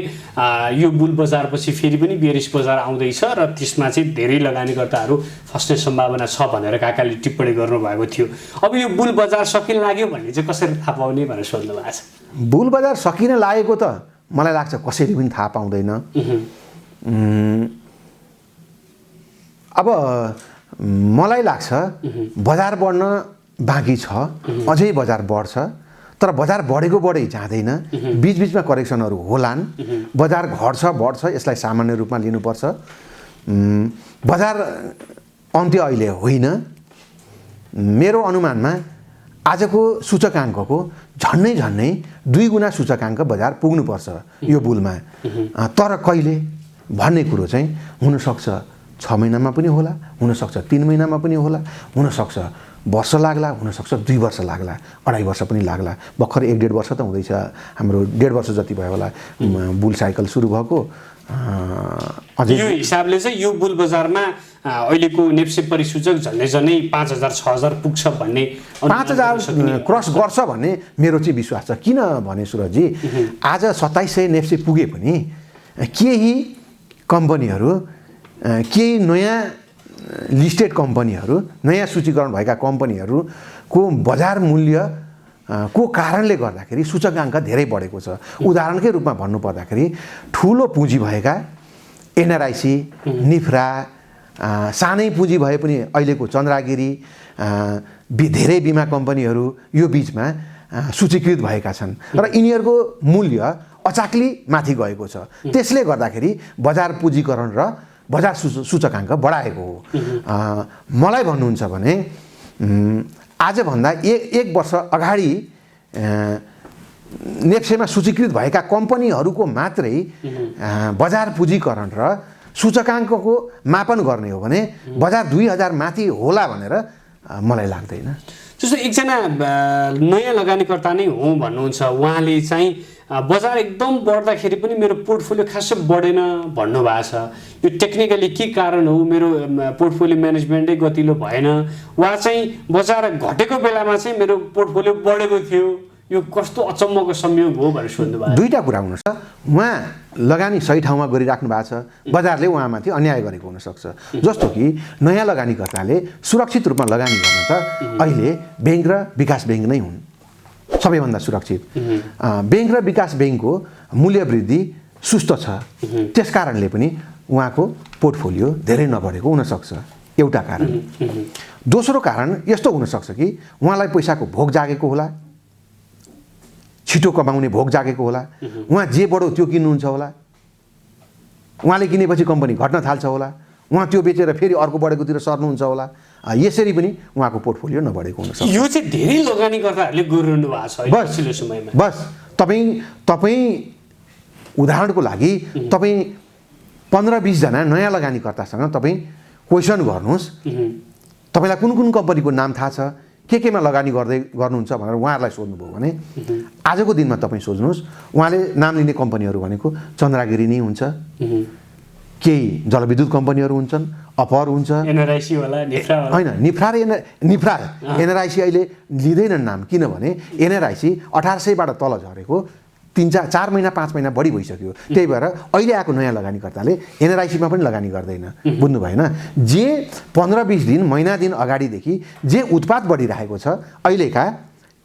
यो बुल बजारपछि फेरि पनि बेरिस बजार आउँदैछ र त्यसमा चाहिँ धेरै लगानीकर्ताहरू फस्ने सम्भावना छ भनेर काकाले टिप्पणी गर्नुभएको थियो। अब यो बुल बजार सकिन लाग्यो भन्ने चाहिँ कसरी थाहा पाउने भनेर सोध्नु भएको छ। बुल बजार सकिन लागेको त मलाई लाग्छ कसैले पनि थाहा पाउँदैन। अब मलाई लाग्छ बजार बढ्न बाँकी छ, अझै बजार बढ्छ, तर बजार बढेको बढै जाँदैन, बिचबिचमा करेक्सनहरू होलान्। बजार घट्छ बढ्छ यसलाई सामान्य रूपमा लिनुपर्छ। बजार अन्त्य अहिले होइन। मेरो अनुमानमा आजको सूचकाङ्कको झन्नै 2 गुणा सूचकाङ्क बजार पुग्नुपर्छ यो बुलमा। तर कहिले भन्ने कुरो चाहिँ हुनसक्छ 6 महिनामा पनि होला, हुनसक्छ 3 महिनामा पनि होला, हुनसक्छ वर्ष लाग्ला, हुनसक्छ 2 वर्ष लाग्ला, 2.5 वर्ष पनि लाग्ला। भर्खर 1-1.5 वर्ष त हुँदैछ, हाम्रो 1.5 वर्ष जति भयो होला बुल साइकल सुरु भएको। यो हिसाबले चाहिँ यो बुल बजारमा अहिलेको नेप्से परिसूचक झन्डै 5,000-6,000 पुग्छ भन्ने 5,000 क्रस गर्छ भन्ने मेरो चाहिँ विश्वास छ। किन भने सुरजजी आज 2700 नेप्से पुगे पनि केही कम्पनीहरू, केही नयाँ लिस्टेड कम्पनीहरू, नयाँ सूचीकरण भएका कम्पनीहरूको बजार मूल्य को कारणले गर्दाखेरि सूचकाङ्क धेरै बढेको छ। उदाहरणकै रूपमा भन्नुपर्दाखेरि ठुलो पुँजी भएका एनआरआइसी, निफ्रा, सानै पुँजी भए पनि अहिलेको चन्द्रागिरी, धेरै बिमा कम्पनीहरू यो बिचमा सूचीकृत भएका छन् र यिनीहरूको मूल्य अचाक्ली माथि गएको छ। त्यसले गर्दाखेरि बजार पुँजीकरण र बजार सूचकाङ्क बढाएको हो। मलाई भन्नुहुन्छ भने आजभन्दा एक वर्ष अगाडि नेप्सेमा सूचीकृत भएका कम्पनीहरूको मात्रै बजार पुँजीकरण र सूचकाङ्कको मापन गर्ने हो भने बजार 2000 माथि होला भनेर मलाई लाग्दैन। जस्तो एकजना नयाँ लगानीकर्ता नै हो भन्नुहुन्छ, उहाँले चाहिँ बजार एकदम बढ्दाखेरि पनि मेरो पोर्टफोलियो खासै बढेन भन्नुभएको छ। यो टेक्निकली के कारण हो, मेरो पोर्टफोलियो म्यानेजमेन्टै गतिलो भएन, वा चाहिँ बजार घटेको बेलामा चाहिँ मेरो पोर्टफोलियो बढेको थियो, यो कस्तो अचम्मको संयोग हो भनेर सोध्नु भएको। दुईटा कुरा हुनुहुन्छ, उहाँ लगानी सही ठाउँमा गरिराख्नु भएको छ, बजारले उहाँमाथि अन्याय गरेको हुनसक्छ। जस्तो कि नयाँ लगानीकर्ताले सुरक्षित रूपमा लगानी गर्न त अहिले ब्याङ्क र विकास ब्याङ्क नै हुन् सबैभन्दा सुरक्षित। ब्याङ्क र विकास ब्याङ्कको मूल्य वृद्धि सुस्त छ, त्यस कारणले पनि उहाँको पोर्टफोलियो धेरै नबढेको हुनसक्छ, एउटा कारण। दोस्रो कारण यस्तो हुनसक्छ कि उहाँलाई पैसाको भोक जागेको होला, छिटो कमाउने भोक जागेको होला, उहाँ जे बढो त्यो किन्नुहुन्छ होला, उहाँले किनेपछि कम्पनी घट्न थाल्छ होला, उहाँ त्यो बेचेर फेरि अर्को बढेकोतिर सर्नुहुन्छ होला, यसरी पनि उहाँको पोर्टफोलियो नबढेको हुनसक्छ। यो चाहिँ धेरै लगानीकर्ताहरूले गरिरहनु भएको छ पछिल्लो समयमा। बस तपाईँ उदाहरणको लागि तपाईँ 15-20 जना नयाँ लगानीकर्तासँग तपाईँ क्वेसन गर्नुहोस्, तपाईँलाई कुन कुन कम्पनीको नाम थाहा छ, केमा लगानी गर्नुहुन्छ भनेर उहाँहरूलाई सोध्नुभयो भने आजको दिनमा तपाईँ सोध्नुहोस्, उहाँले नाम लिने कम्पनीहरू भनेको चन्द्रागिरी नै हुन्छ, केही जलविद्युत कम्पनीहरू हुन्छन्, अपर हुन्छ, एनआरआइसी होला, निफ्रा होला। होइन, निफ्रा एनआरआइसी अहिले लिँदैनन् नाम, किनभने एनआरआइसी 1800बाट तल झरेको 3-4 महिना 5 महिना बढी भइसक्यो। त्यही भएर अहिले आएको नयाँ लगानीकर्ताले एनआरआइसीमा पनि लगानी गर्दैन। बुझ्नु भएन? जे 15-20 दिन महिना दिन अगाडिदेखि जे उत्पाद बढिरहेको छ, अहिलेका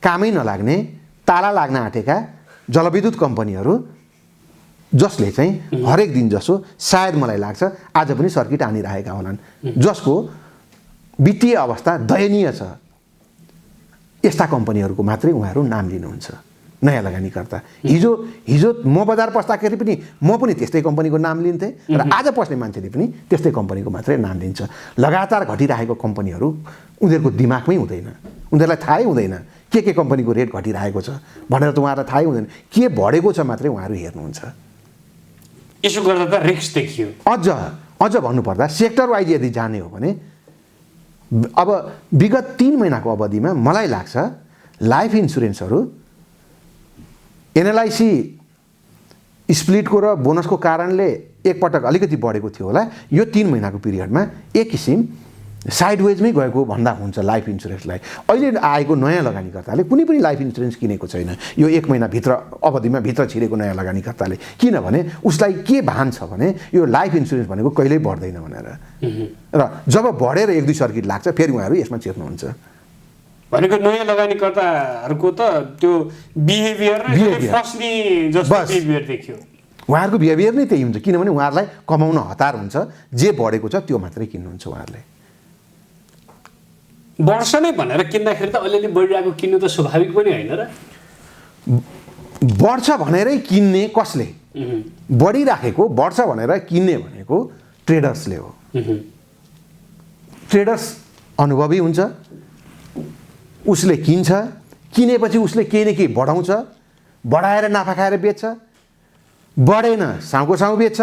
कामै नलाग्ने, ताला लाग्न आँटेका जलविद्युत कम्पनीहरू जसले चाहिँ हरेक दिन जसो सायद मलाई लाग्छ आज पनि सर्किट आनिरहेका होलान्, जसको वित्तीय अवस्था दयनीय छ, यस्ता कम्पनीहरूको मात्रै उहाँहरू नाम लिनुहुन्छ नयाँ लगानीकर्ता। हिजो म बजार पस्दाखेरि पनि म पनि त्यस्तै कम्पनीको नाम लिन्थेँ र आज पस्ने मान्छेले पनि त्यस्तै कम्पनीको मात्रै नाम लिन्छ। लगातार घटिरहेको कम्पनीहरू उनीहरूको दिमागमै हुँदैन, उनीहरूलाई थाहै हुँदैन के कम्पनीको रेट घटिरहेको छ भनेर त उहाँहरूलाई थाहै हुँदैन, के बढेको छ मात्रै उहाँहरू हेर्नुहुन्छ। यसो गर्दा त रिस्क देखियो। अझ भन्नुपर्दा सेक्टर वाइज यदि जाने हो भने अब विगत 3 महिनाको अवधिमा मलाई लाग्छ लाइफ इन्सुरेन्सहरू एनएलआइसी स्प्लिटको र बोनसको कारणले एकपटक अलिकति बढेको थियो होला, यो 3 महिनाको पिरियडमा एक किसिम साइडवेजमै गएको भन्दा हुन्छ लाइफ इन्सुरेन्सलाई। अहिले आएको नयाँ लगानीकर्ताले कुनै पनि लाइफ इन्सुरेन्स किनेको छैन यो 1 महिनाभित्र अवधिमा भित्र छिरेको नयाँ लगानीकर्ताले, किनभने उसलाई के भान छ भने यो लाइफ इन्सुरेन्स भनेको कहिल्यै बढ्दैन भनेर, र जब बढेर 1-2 सर्किट लाग्छ फेरि उहाँहरू यसमा चिर्नुहुन्छ। भनेको नयाँ लगानीकर्ताहरूको त त्यो बिहेभियर फस्नी जस्तो बिहेभियर देखियो। उहाँहरूको बिहेभियर नै त्यही हुन्छ, किनभने उहाँहरूलाई कमाउन हतार हुन्छ, जे बढेको छ त्यो मात्रै किन्नुहुन्छ उहाँहरूले। वर्ष नै भनेर किन्दाखेरि त अलिअलि बढिरहेको किन्नु त स्वाभाविक पनि होइन र? बढ्छ भनेरै किन्ने कसले? बढिराखेको बढ्छ भनेर किन्ने भनेको ट्रेडर्सले हो। ट्रेडर्स अनुभवी हुन्छ, उसले किन्छ, किनेपछि उसले केही न केही बढाउँछ, बढाएर नाफा खाएर बेच्छ, बढेन साउको साउ बेच्छ,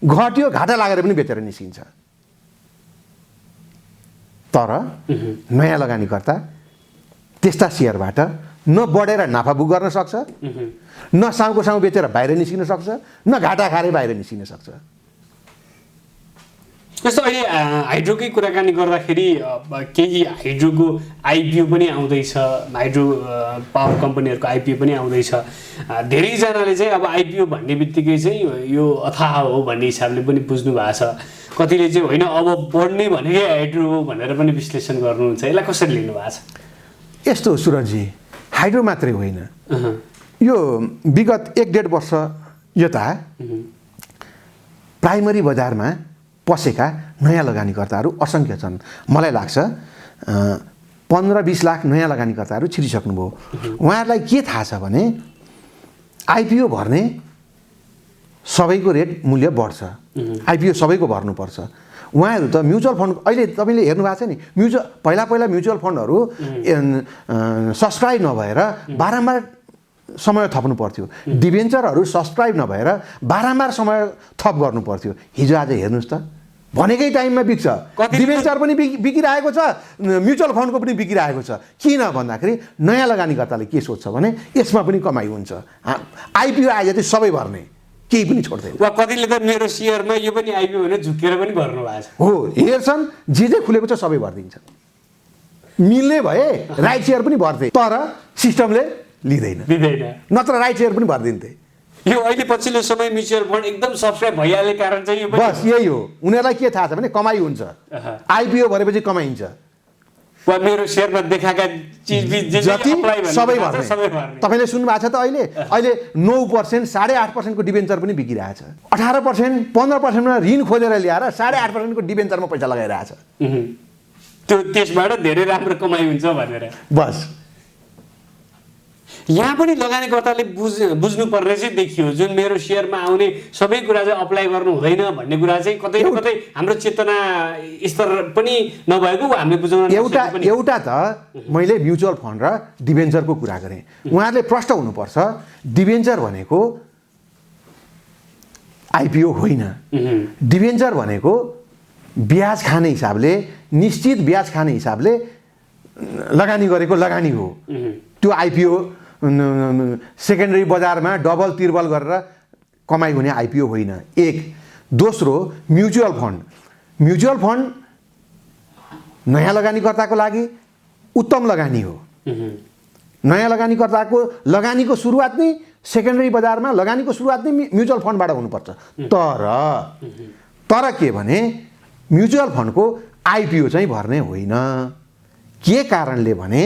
घट्यो घाटा लागेर पनि बेचेर निस्किन्छ। तर नयाँ लगानीकर्ता त्यस्ता सेयरबाट न बढेर नाफा बुक गर्न सक्छ, न साउको साउ बेचेर बाहिर निस्किन सक्छ, न घाटा खाएर बाहिर निस्किन सक्छ। जस्तो अहिले हाइड्रोकै कुराकानी गर्दाखेरि केही हाइड्रोको आइपिओ पनि आउँदैछ, हाइड्रो पावर कम्पनीहरूको आइपिओ पनि आउँदैछ। धेरैजनाले चाहिँ अब आइपिओ भन्ने बित्तिकै चाहिँ यो अथाह हो भन्ने हिसाबले पनि बुझ्नु भएको छ, कतिले चाहिँ होइन अब बढ्ने भनेकै हाइड्रो हो भनेर पनि विश्लेषण गर्नुहुन्छ। यसलाई कसरी लिनु भएको छ? यस्तो सुरजी, हाइड्रो मात्रै होइन, यो विगत 1-1.5 वर्ष यता प्राइमरी बजारमा पसेका नयाँ लगानीकर्ताहरू असङ्ख्य छन्। मलाई लाग्छ 15-20 लाख नयाँ लगानीकर्ताहरू छिरिसक्नुभयो। उहाँहरूलाई के थाहा छ भने आइपिओ भर्ने सबैको रेट मूल्य बढ्छ, आइपिओ सबैको भर्नुपर्छ। उहाँहरू त म्युचुअल फन्ड अहिले तपाईँले हेर्नु भएको छ नि, पहिला म्युचुअल फन्डहरू सब्सक्राइब नभएर बारम्बार समय थप्नु पर्थ्यो, डिबेन्चरहरू सब्सक्राइब नभएर बारम्बार समय थप गर्नु पर्थ्यो। हिजो आज हेर्नुहोस् त भनेकै टाइममा बिक्छ, डिबेन्चर पनि बिकिरहेको छ, म्युचुअल फन्डको पनि बिकिरहेको छ। किन भन्दाखेरि नयाँ लगानीकर्ताले के सोध्छ भने यसमा पनि कमाइ हुन्छ, आइपिओ आए चाहिँ सबै भर्ने, केही पनि छोड्दैन। वा कतिले त मेरो सेयरमा यो पनि आइपिओ भने झुकेर पनि भर्नु भएको छ। हो, हेर्छन् जे खुलेको छ सबै भरिदिन्छन्। मिल्ने भए राइट सेयर पनि भर्थे, तर सिस्टमले लिँदैन, नत्र राइट सेयर पनि भरिदिन्थे। यो अहिले पछिल्लो समय म्युचुअल फन्ड एकदम सब्सक्राइब भइहाल्ने कारण चाहिँ बस यही हो। उनीहरूलाई के थाहा छ भने कमाइ हुन्छ, आइपिओ भरेपछि कमाइन्छ, वा मेरो सेयरमा देखाएका चिज जति सबै भर्ने। तपाईँले सुन्नु भएको छ त अहिले 9%, 8.5% को डिबेन्चर पनि बिकिरहेछ, 18%, 15%मा ऋण खोजेर ल्याएर 8.5% को डिबेन्चरमा पैसा लगाइरहेछ। त्यो त्यसबाट धेरै राम्रो कमाइ हुन्छ भनेर। बस यहाँ पनि लगानीकर्ताले बुझ्नुपर्ने चाहिँ देखियो, जुन मेरो सेयरमा आउने सबै कुरा चाहिँ अप्लाई गर्नु हुँदैन भन्ने कुरा चाहिँ कतै न कतै हाम्रो चेतना स्तर पनि नभएको हामीले बुझाउन एउटा त मैले म्युचुअल फन्ड र डिबेन्चरको कुरा गरेँ। उहाँहरूले प्रश्न हुनुपर्छ, डिबेन्चर भनेको आइपिओ होइन, डिबेन्चर भनेको ब्याज खाने हिसाबले, निश्चित ब्याज खाने हिसाबले लगानी गरेको लगानी हो। त्यो आइपिओ सेकेन्डरी बजारमा डबल तिर्बल गरेर कमाइ हुने आइपिओ होइन। एक। दोस्रो, म्युचुअल फन्ड नयाँ लगानीकर्ताको लागि उत्तम लगानी हो। नयाँ लगानीकर्ताको लगानीको सुरुवात नै सेकेन्डरी बजारमा लगानीको सुरुवात नै म्युचुअल फन्डबाट हुनुपर्छ। तर के भने म्युचुअल फन्डको आइपिओ चाहिँ भर्ने होइन। के कारणले भने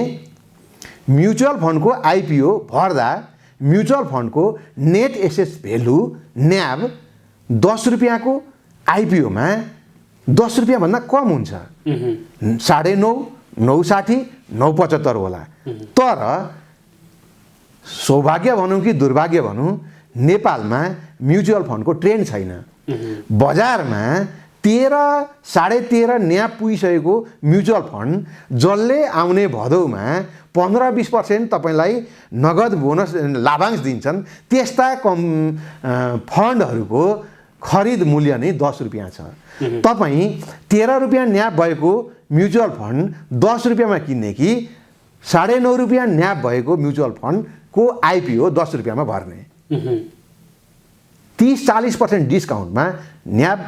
म्युचुअल फन्डको आइपिओ भर्दा म्युचुअल फन्डको नेट एसेट भेल्यु न्याब 10 रुपियाँको आइपिओमा 10 रुपियाँभन्दा कम हुन्छ, 9.5, 9.60, 9.75 होला। तर सौभाग्य भनौँ कि दुर्भाग्य भनौँ, नेपालमा म्युचुअल फन्डको ट्रेन्ड छैन। बजारमा 13, 13.5 न्याब पुगिसकेको म्युचुअल फन्ड जसले आउने भदौमा 15-20% तपाईँलाई नगद बोनस लाभांश दिन्छन्, त्यस्ता फन्डहरूको खरिद मूल्य नै 10 रुपियाँ छ। तपाईँ 13 रुपियाँ न्याब भएको म्युचुअल फन्ड 10 रुपियाँमा किन्ने कि 9.5 रुपियाँ न्याब भएको म्युचुअल फन्डको आइपिओ 10 रुपियाँमा भर्ने। 30-40% डिस्काउन्टमा न्याब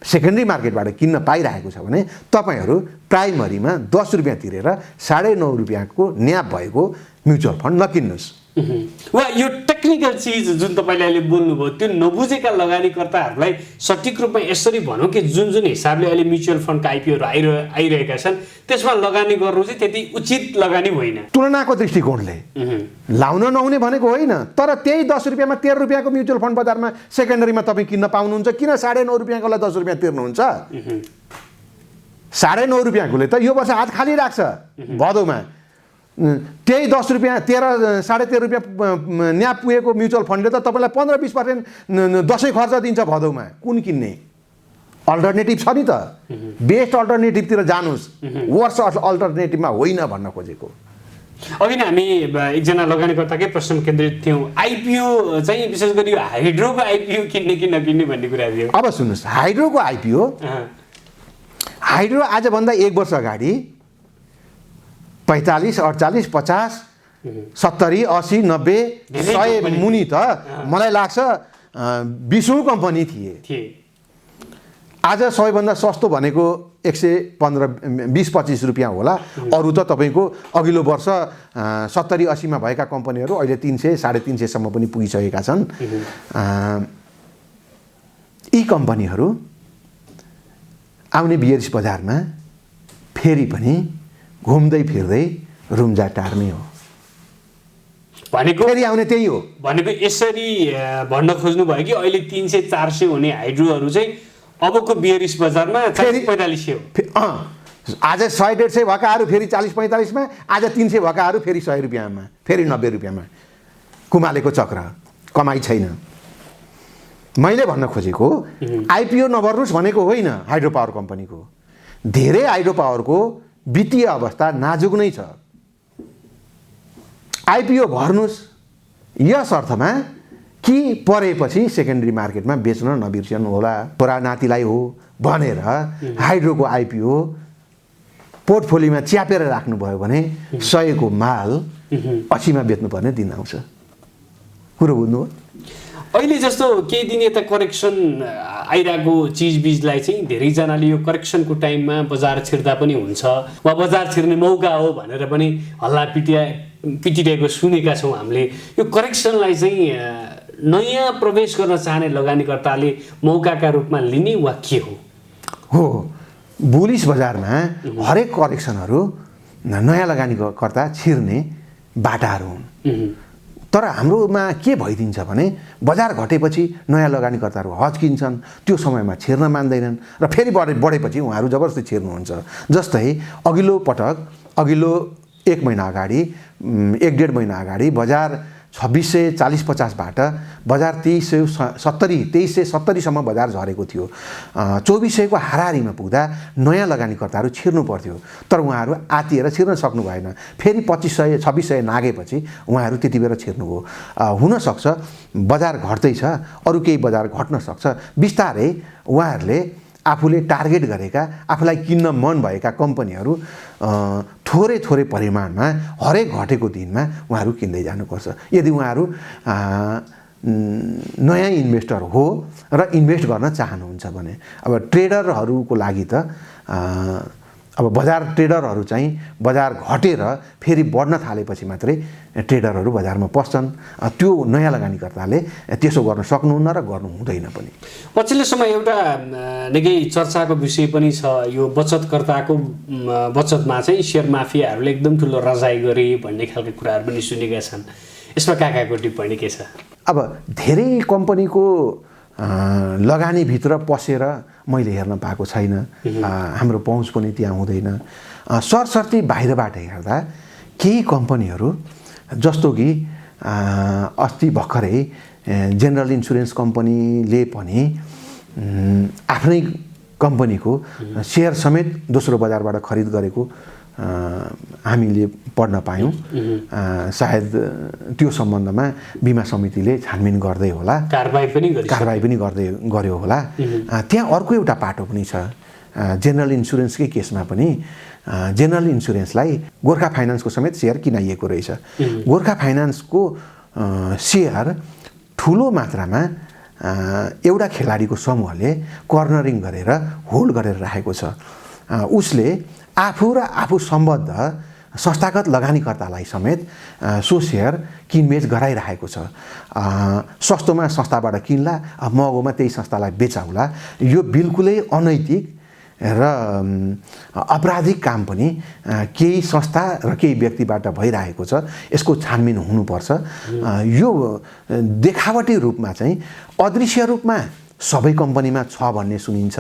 सेकेन्डरी मार्केटबाट किन्न पाइरहेको छ भने तपाईँहरू प्राइमरीमा 10 रुपियाँ तिरेर 9.5 रुपियाँको न्याब भएको म्युचुअल फन्ड नकिन्नुहोस्। वा यो टेक्निकल चिज जुन तपाईँले अहिले बोल्नुभयो त्यो नबुझेका लगानीकर्ताहरूलाई सठिक रूपमा यसरी भनौँ कि जुन जुन हिसाबले अहिले म्युचुअल फन्डका आइपिओहरू आइरहेका छन् त्यसमा लगानी गर्नु चाहिँ त्यति उचित लगानी होइन। तुलनाको दृष्टिकोणले लाउन नहुने भनेको होइन, तर त्यही 10 रुपियाँमा 13 रुपियाँको म्युचुअल फन्ड बजारमा सेकेन्डरीमा तपाईँ किन्न पाउनुहुन्छ। किन 9.5 रुपियाँकोलाई 10 रुपियाँ तिर्नुहुन्छ? 9.5 रुपियाँकोले त यो वर्ष हात खाली राख्छ भदौमा। त्यही 10 रुपियाँ 13-13.5 रुपियाँ न्याप पुगेको म्युचुअल फन्डले त तपाईँलाई 15-20% दसैँ खर्च दिन्छ भदौमा। कुन किन्ने? अल्टरनेटिभ छ नि त, बेस्ट अल्टरनेटिभतिर जानुहोस्, वर्स अल्टरनेटिभमा होइन भन्न खोजेको। अघि नै हामी एकजना लगानीकर्ताकै प्रश्न केन्द्रित थियौँ, आइपिओ चाहिँ विशेष गरी यो हाइड्रोको आइपिओ किन्ने कि नकिन्ने भन्ने कुरा थियो। अब सुन्नुहोस्, हाइड्रोको आइपिओ, हाइड्रो आजभन्दा 1 वर्ष अगाडि 45, 48, 50, 70, 80, 90, 100 मुनि त मलाई लाग्छ 20 कम्पनी थिए। आज सबैभन्दा सस्तो भनेको 115-20-25 रुपियाँ होला। अरू त तपाईँको अघिल्लो वर्ष 70-80 मा भएका कम्पनीहरू अहिले 300-350 सम्म पनि पुगिसकेका छन्। यी कम्पनीहरू आउने बियरिस बजारमा फेरि पनि घुम्दै फिर्दै रुम्जा टार्ने हो भनेको, फेरि आउने त्यही हो भनेको। यसरी भन्न खोज्नु भयो कि अहिले 300-400 हुने हाइड्रोहरू चाहिँ अबको बियरिस बजारमा 40-45 हो। आज 100-150 भएकाहरू फेरि 40-45 मा, आज 300 भएकाहरू फेरि 100 रुपियाँमा, फेरि 90 रुपियाँमा कुमालेको चक्र, कमाइ छैन। मैले भन्न खोजेको आइपिओ नभर्नुहोस् भनेको होइन हाइड्रो पावर कम्पनीको। धेरै हाइड्रो पावरको वित्तीय अवस्था नाजुक नै छ। आइपिओ भर्नुहोस् यस अर्थमा कि परेपछि सेकेन्डरी मार्केटमा बेच्न नबिर्सनु होला, छोरा नातिलाई हो भनेर हाइड्रोको आइपिओ पोर्टफोलियोमा च्यापेर राख्नुभयो भने 100 को माल 80 मा बेच्नुपर्ने दिन आउँछ। कुरो बुझ्नुभयो? अहिले जस्तो केही दिन यता करेक्सन आइरहेको चिजबिजलाई चाहिँ धेरैजनाले यो करेक्सनको टाइममा बजार छिर्दा पनि हुन्छ वा बजार छिर्ने मौका हो भनेर पनि हल्ला पिटिरहेको सुनेका छौँ हामीले। यो करेक्सनलाई चाहिँ नयाँ प्रवेश गर्न चाहने लगानीकर्ताले मौकाका रूपमा लिने वा के हो? हो, बुलिस बजारमा हरेक करेक्सनहरू नयाँ लगानीकर्ता छिर्ने बाटाहरू हुन्। तर हाम्रोमा के भइदिन्छ भने बजार घटेपछि नयाँ लगानीकर्ताहरू हच्किन्छन्, त्यो समयमा छिर्न मान्दैनन् र फेरि बढेपछि उहाँहरू जबरजस्ती छिर्नुहुन्छ। जस्तै अघिल्लो 1 महिना अगाडि, 1-1.5 महिना अगाडि बजार 2640-50 बाट बजार 2370 सम्म बजार झरेको थियो। 2400 को हाराहारीमा पुग्दा नयाँ लगानीकर्ताहरू छिर्नु पर्थ्यो, तर उहाँहरू आतिएर छिर्न सक्नु भएन। फेरि 2500-2600 नागेपछि उहाँहरू त्यति बेला छिर्नुभयो। हुनसक्छ बजार घट्दैछ, अरू केही बजार घट्न सक्छ। बिस्तारै उहाँहरूले आफूले टार्गेट गरेका, आफूलाई किन्न मन भएका कम्पनीहरू थोरै परिमाणमा हरेक घटेको दिनमा उहाँहरू किन्दै जानुपर्छ। यदि उहाँहरू नयाँ इन्भेस्टर हो र इन्भेस्ट गर्न चाहनुहुन्छ भने। अब ट्रेडरहरूको लागि त अब बजार ट्रेडरहरू चाहिँ बजार घटेर फेरि बढ्न थालेपछि मात्रै ट्रेडरहरू बजारमा पस्छन्। त्यो नयाँ लगानीकर्ताले त्यसो गर्न सक्नुहुन्न र गर्नु हुँदैन पनि। पछिल्लो समय एउटा निकै चर्चाको विषय पनि छ, यो बचतकर्ताको बचतमा चाहिँ सेयर माफियाहरूले एकदम ठुलो रजाइ गरे भन्ने खालको कुराहरू पनि सुनेका छन्। यसमा काकाको टिप्पणी के छ? अब धेरै कम्पनीको लगानीभित्र पसेर मैले हेर्न पाएको छैन, हाम्रो पहुँच पनि त्यहाँ हुँदैन। सरसर्ती बाहिरबाट हेर्दा केही कम्पनीहरू जस्तो कि अस्ति भर्खरै जेनरल इन्सुरेन्स कम्पनीले पनि आफ्नै कम्पनीको सेयर समेत दोस्रो बजारबाट खरिद गरेको हामीले पढ्न पायौँ। सायद त्यो सम्बन्धमा बिमा समितिले छानबिन गर्दै होला, कारबाही पनि गर्यो होला। त्यहाँ अर्को एउटा पाटो पनि छ। जेनरल इन्सुरेन्सकै केसमा पनि जेनरल इन्सुरेन्सलाई गोर्खा फाइनान्सको समेत सेयर किनाइएको रहेछ। गोर्खा फाइनान्सको सेयर ठुलो मात्रामा एउटा खेलाडीको समूहले कर्नरिङ गरेर होल्ड गरेर राखेको छ। उसले आफू र आफू सम्बद्ध संस्थागत लगानीकर्तालाई समेत सो सेयर किनबेच गराइरहेको छ। सस्तोमा संस्थाबाट किन्ला, महँगोमा त्यही संस्थालाई बेचाउला। यो बिल्कुलै अनैतिक र अपराधिक काम पनि केही संस्था र केही व्यक्तिबाट भइरहेको छ। यसको छानबिन हुनुपर्छ। यो देखावटी रूपमा चाहिँ अदृश्य रूपमा सबै कम्पनीमा छ भन्ने सुनिन्छ।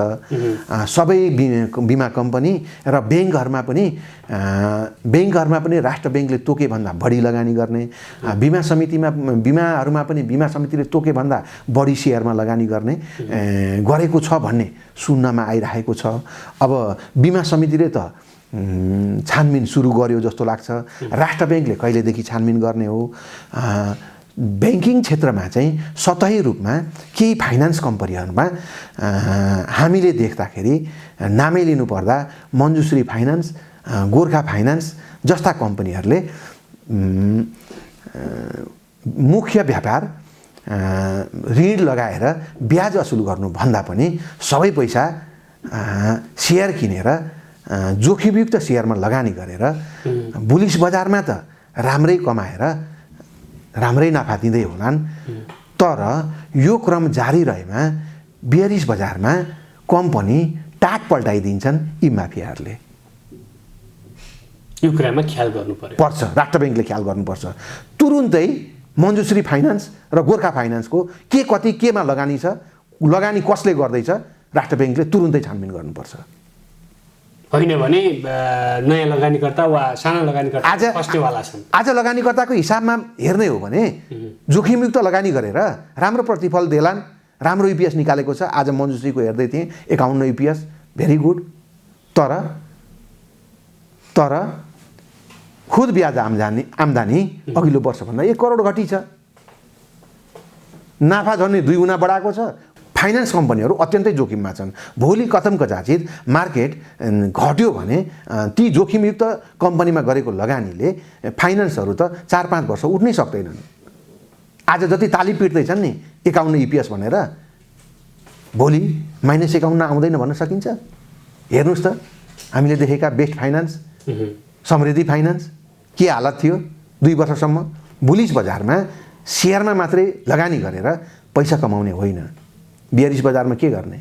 सबै बिमा कम्पनी र ब्याङ्कहरूमा पनि राष्ट्र ब्याङ्कले तोकेभन्दा बढी लगानी गर्ने, बिमाहरूमा पनि बिमा समितिले तोकेभन्दा बढी सेयरमा लगानी गर्ने गरेको छ भन्ने सुन्नमा आइरहेको छ। अब बिमा समितिले त छानबिन सुरु गर्यो जस्तो लाग्छ। राष्ट्र ब्याङ्कले कहिलेदेखि छानबिन गर्ने हो? ब्याङ्किङ क्षेत्रमा चाहिँ सतही रूपमा केही फाइनान्स कम्पनीहरूमा हामीले देख्दाखेरि नामै लिनुपर्दा मञ्जुश्री फाइनान्स, गोर्खा फाइनान्स जस्ता कम्पनीहरूले मुख्य व्यापार ऋण लगाएर ब्याज असुल गर्नुभन्दा पनि सबै पैसा सेयर किनेर जोखिमयुक्त सेयरमा लगानी गरेर बुलिस बजारमा त राम्रै कमाएर राम्रै नाफा दिँदै होलान्। तर यो क्रम जारी रहेमा बेयरिस बजारमा कम्पनी टाट पल्टाइदिन्छन् यी माफियाहरूले। यो कुरामा ख्याल गर्नुपर्छ, राष्ट्र ब्याङ्कले ख्याल गर्नुपर्छ। तुरुन्तै मञ्जुश्री फाइनान्स र गोर्खा फाइनान्सको के कति केमा लगानी छ, लगानी कसले गर्दैछ, राष्ट्र ब्याङ्कले तुरुन्तै छानबिन गर्नुपर्छ। होइन भने नयाँ लगानीकर्ता वा साना लगानीकर्ता फस्नेवाला छन्। आज लगानीकर्ताको हिसाबमा हेर्ने हो भने जोखिमयुक्त लगानी गरेर राम्रो प्रतिफल देलान्, राम्रो इपिएस निकालेको छ। आज मञ्जुश्रीको हेर्दै थिएँ 51 इपिएस, भेरी गुड। तर खुद ब्याज आम्दानी अघिल्लो वर्षभन्दा 1 करोड घटी छ। नाफा झन्डै 2 गुणा बढाएको छ। फाइनान्स कम्पनीहरू अत्यन्तै जोखिममा छन्। भोलि कथम कदाचित मार्केट घट्यो भने ती जोखिमयुक्त कम्पनीमा गरेको लगानीले फाइनान्सहरू त 4-5 वर्ष उठ्नै सक्दैनन्। आज जति ताली पिट्दैछन् नि 51 इपिएस भनेर, भोलि -51 आउँदैन भन्न सकिन्छ? हेर्नुहोस् त, हामीले देखेका बेस्ट फाइनान्स, समृद्धि फाइनान्स के हालत थियो 2 वर्षसम्म। बुलिस बजारमा सेयरमा मात्रै लगानी गरेर पैसा कमाउने होइन, बेयरिस बजारमा के गर्ने?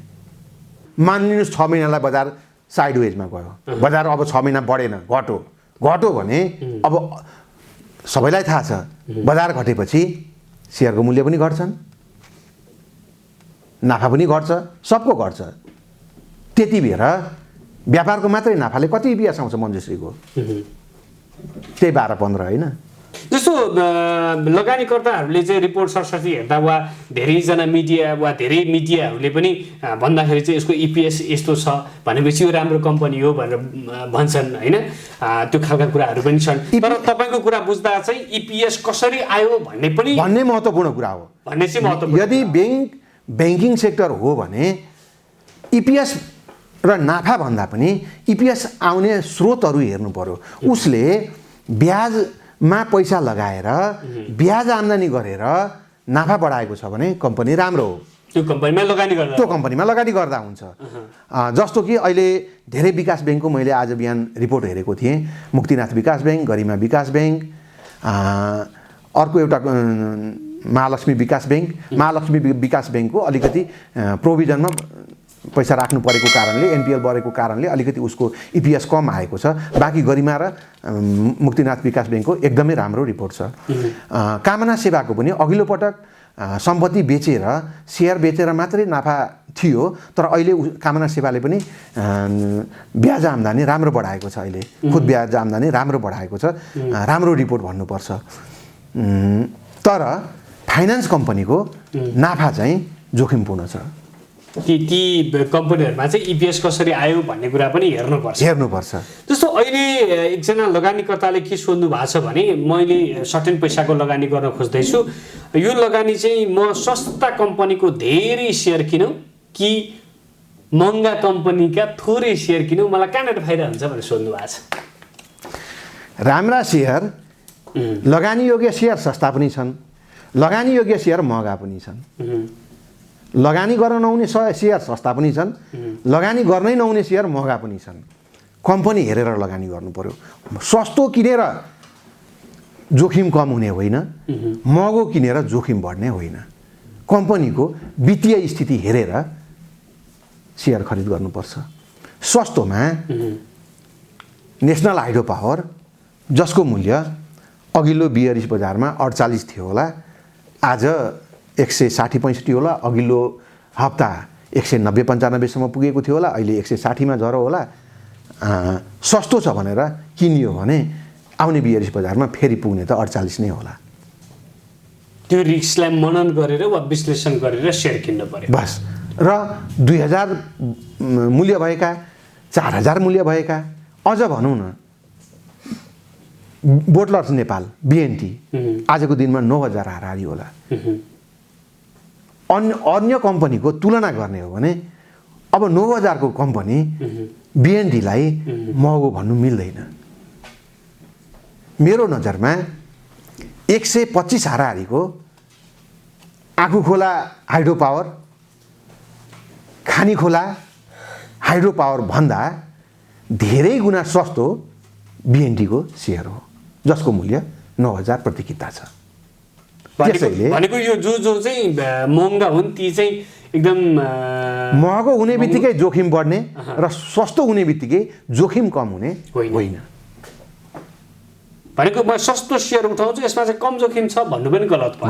मानिलिनुहोस् 6 महिनालाई बजार साइडवेजमा गयो, बजार अब 6 महिना बढेन, घट्यो भने अब सबैलाई थाहा छ बजार घटेपछि सेयरको मूल्य पनि घट्छन्, नाफा पनि घट्छ, सबको घट्छ। त्यति बेर व्यापारको मात्रै नाफाले कति इपिएस आउँछ मञ्जुश्रीको? त्यही 12-15 होइन। जस्तो लगानीकर्ताहरूले चाहिँ रिपोर्ट सरस्वती हेर्दा वा धेरैजना मिडिया वा धेरै मिडियाहरूले पनि भन्दाखेरि चाहिँ यसको इपिएस यस्तो छ भनेपछि यो राम्रो कम्पनी हो भनेर भन्छन् होइन। त्यो खालका कुराहरू पनि छन्। तर तपाईँको कुरा बुझ्दा चाहिँ इपिएस कसरी आयो भन्ने महत्त्वपूर्ण कुरा हो। भन्ने चाहिँ महत्त्वपूर्ण। यदि ब्याङ्किङ सेक्टर हो भने इपिएस र नाफा भन्दा पनि इपिएस आउने स्रोतहरू हेर्नु पर्यो। उसले ब्याजमा पैसा लगाएर ब्याज आम्दानी गरेर नाफा बढाएको छ भने कम्पनी राम्रो हो। त्यो कम्पनीमा लगानी गर्दा हुन्छ। जस्तो कि अहिले धेरै विकास ब्याङ्कको मैले आज बिहान रिपोर्ट हेरेको थिएँ। मुक्तिनाथ विकास ब्याङ्क, गरिमा विकास ब्याङ्क, अर्को एउटा महालक्ष्मी विकास ब्याङ्क। महालक्ष्मी विकास ब्याङ्कको अलिकति प्रोभिजनमा पैसा राख्नु परेको कारणले, एनपिएल बढेको कारणले अलिकति उसको इपिएस कम आएको छ। बाँकी गरिमा र मुक्तिनाथ विकास ब्याङ्कको एकदमै राम्रो रिपोर्ट छ। कामना सेवाको पनि अघिल्लो पटक सम्पत्ति बेचेर, सेयर बेचेर मात्रै नाफा थियो, तर अहिले कामना सेवाले पनि ब्याज आम्दानी राम्रो बढाएको छ। अहिले खुद ब्याज आम्दानी राम्रो बढाएको छ। राम्रो रिपोर्ट भन्नुपर्छ। तर फाइनान्स कम्पनीको नाफा चाहिँ जोखिमपूर्ण छ। ती कम्पनीहरूमा चाहिँ इपिएस कसरी आयो भन्ने कुरा पनि हेर्नुपर्छ। जस्तो अहिले एकजना लगानीकर्ताले के सोध्नु भएको छ भने मैले सर्टेन पैसाको लगानी गर्न खोज्दैछु, यो लगानी चाहिँ म सस्ता कम्पनीको धेरै सेयर किनौँ कि महँगा कम्पनीका थोरै सेयर किनौँ, मलाई कहाँनिर फाइदा हुन्छ भनेर सोध्नु भएको छ। राम्रा सेयर, लगानी योग्य सेयर सस्ता पनि छन्, लगानी योग्य सेयर महँगा पनि छन्। लगानी गर्न नहुने सेयर सस्ता पनि छन्, लगानी गर्नै नहुने सेयर महँगा पनि छन्। कम्पनी हेरेर लगानी गर्नु पर्यो। सस्तो किनेर जोखिम कम हुने होइन, महँगो किनेर जोखिम बढ्ने होइन। कम्पनीको वित्तीय स्थिति हेरेर सेयर खरिद गर्नुपर्छ। सस्तोमा नेसनल हाइड्रो पावर, जसको मूल्य अघिल्लो बियरिस बजारमा 48 थियो होला, आज 160-65 होला, अघिल्लो हप्ता 190-95 सम्म पुगेको थियो होला, अहिले 160 मा झरो होला। सस्तो छ भनेर किनियो भने आउने बियरिस बजारमा फेरि पुग्ने त 48 नै होला। त्यो रिस्कलाई मनन गरेर वा विश्लेषण गरेर सेयर किन्न पर्यो बस। र 2000 मूल्य भएका, 4000 मूल्य भएका, अझ भनौँ न बोटलर्स नेपाल BNT आजको दिनमा 9000 हाराहारी होला। अन्य कम्पनीको तुलना गर्ने हो भने अब 9000 को कम्पनी BNTलाई महँगो भन्नु मिल्दैन। मेरो नजरमा 125 हाराहारीको आँखुखोला hydro power, Khanikhola hydro power भन्दा धेरै गुणा सस्तो BNT को सेयर हो, जसको मूल्य 9000 प्रति किता छ। त्यसैले भनेको यो जो चाहिँ महँगा हुन् ती चाहिँ एकदम महँगो हुने बित्तिकै जोखिम बढ्ने र सस्तो हुने बित्तिकै जोखिम कम हुने होइन। भनेको म सस्तो सेयर उठाउँछु यसमा चाहिँ कम जोखिम छ भन्नु पनि गलत भयो।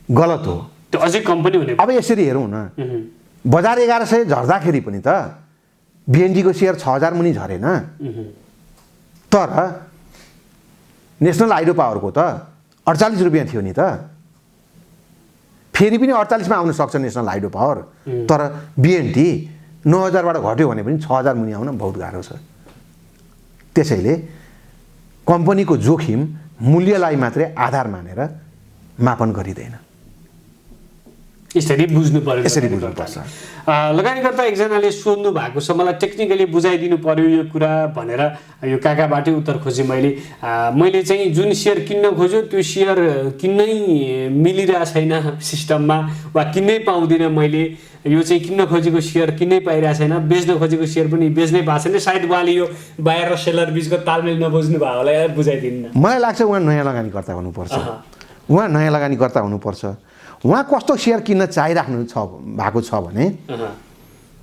गलत हो। त्यो अझै कम्पनी हुने। अब यसरी हेरौँ न, बजार 1100 झर्दाखेरि पनि त BNT को सेयर 6000 मुनि झरेन, तर नेसनल हाइड्रो पावरको त 48 रुपियाँ थियो नि त। फेरि पनि 48 मा आउन सक्छ नेसनल हाइड्रो पावर, तर BNT 9000 बाट घट्यो भने पनि 6000 मुनि आउन बहुत गाह्रो छ। त्यसैले कम्पनीको जोखिम मूल्यलाई मात्रै आधार मानेर मापन गरिँदैन। यसरी बुझ्नु पर्यो। यसरी बुझ्नुपर्छ। लगानीकर्ता एकजनाले सोध्नु भएको छ, मलाई टेक्निकली बुझाइदिनु पर्यो यो कुरा भनेर यो काकाबाटै उत्तर खोजेँ मैले चाहिँ जुन सेयर किन्न खोज्यो त्यो सेयर किन्नै मिलिरहेको छैन सिस्टममा, वा किन्नै पाउँदिनँ मैले। यो चाहिँ किन्न खोजेको सेयर किन्नै पाइरहेको छैन, बेच्न खोजेको सेयर पनि बेच्नै पाएको छैन। सायद उहाँले यो बायर र सेलर बिचको तालमेल नबुझ्नु भयो होला, बुझाइदिनु। मलाई लाग्छ उहाँ नयाँ लगानीकर्ता हुनुपर्छ। उहाँ नयाँ लगानीकर्ता हुनुपर्छ। उहाँ कस्तो सेयर किन्न चाहिराख्नु भएको छ भने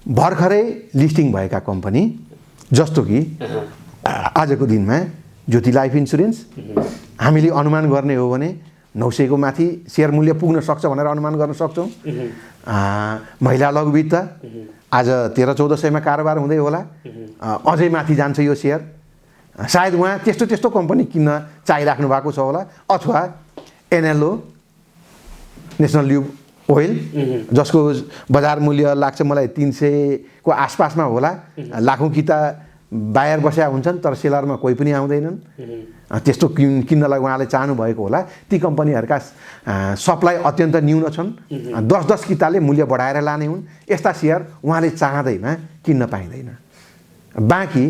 भर्खरै लिस्टिङ भएका कम्पनी, जस्तो कि आजको दिनमा ज्योति लाइफ इन्सुरेन्स, हामीले अनुमान गर्ने हो भने 900 को माथि सेयर मूल्य पुग्न सक्छ भनेर अनुमान गर्न सक्छौँ। महिला लघु वित्त आज 1300-1400 मा कारोबार हुँदै होला, अझै माथि जान्छ यो सेयर। सायद उहाँ त्यस्तो कम्पनी किन्न चाहिराख्नु भएको छ होला। अथवा NLO नेसनल ल्युब ओइल, जसको बजार मूल्य लाग्छ मलाई 300 को आसपासमा होला। लाखौँ किता बायर बस्या हुन्छन्, तर सेलरमा कोही पनि आउँदैनन्। त्यस्तो किन्नलाई उहाँले चाहनु भएको होला। ती कम्पनीहरूका सप्लाई अत्यन्त न्यून छन्, 10-10 किताले मूल्य बढाएर लाने हुन्। यस्ता सेयर उहाँले चाहँदैमा किन्न पाइँदैन। बाँकी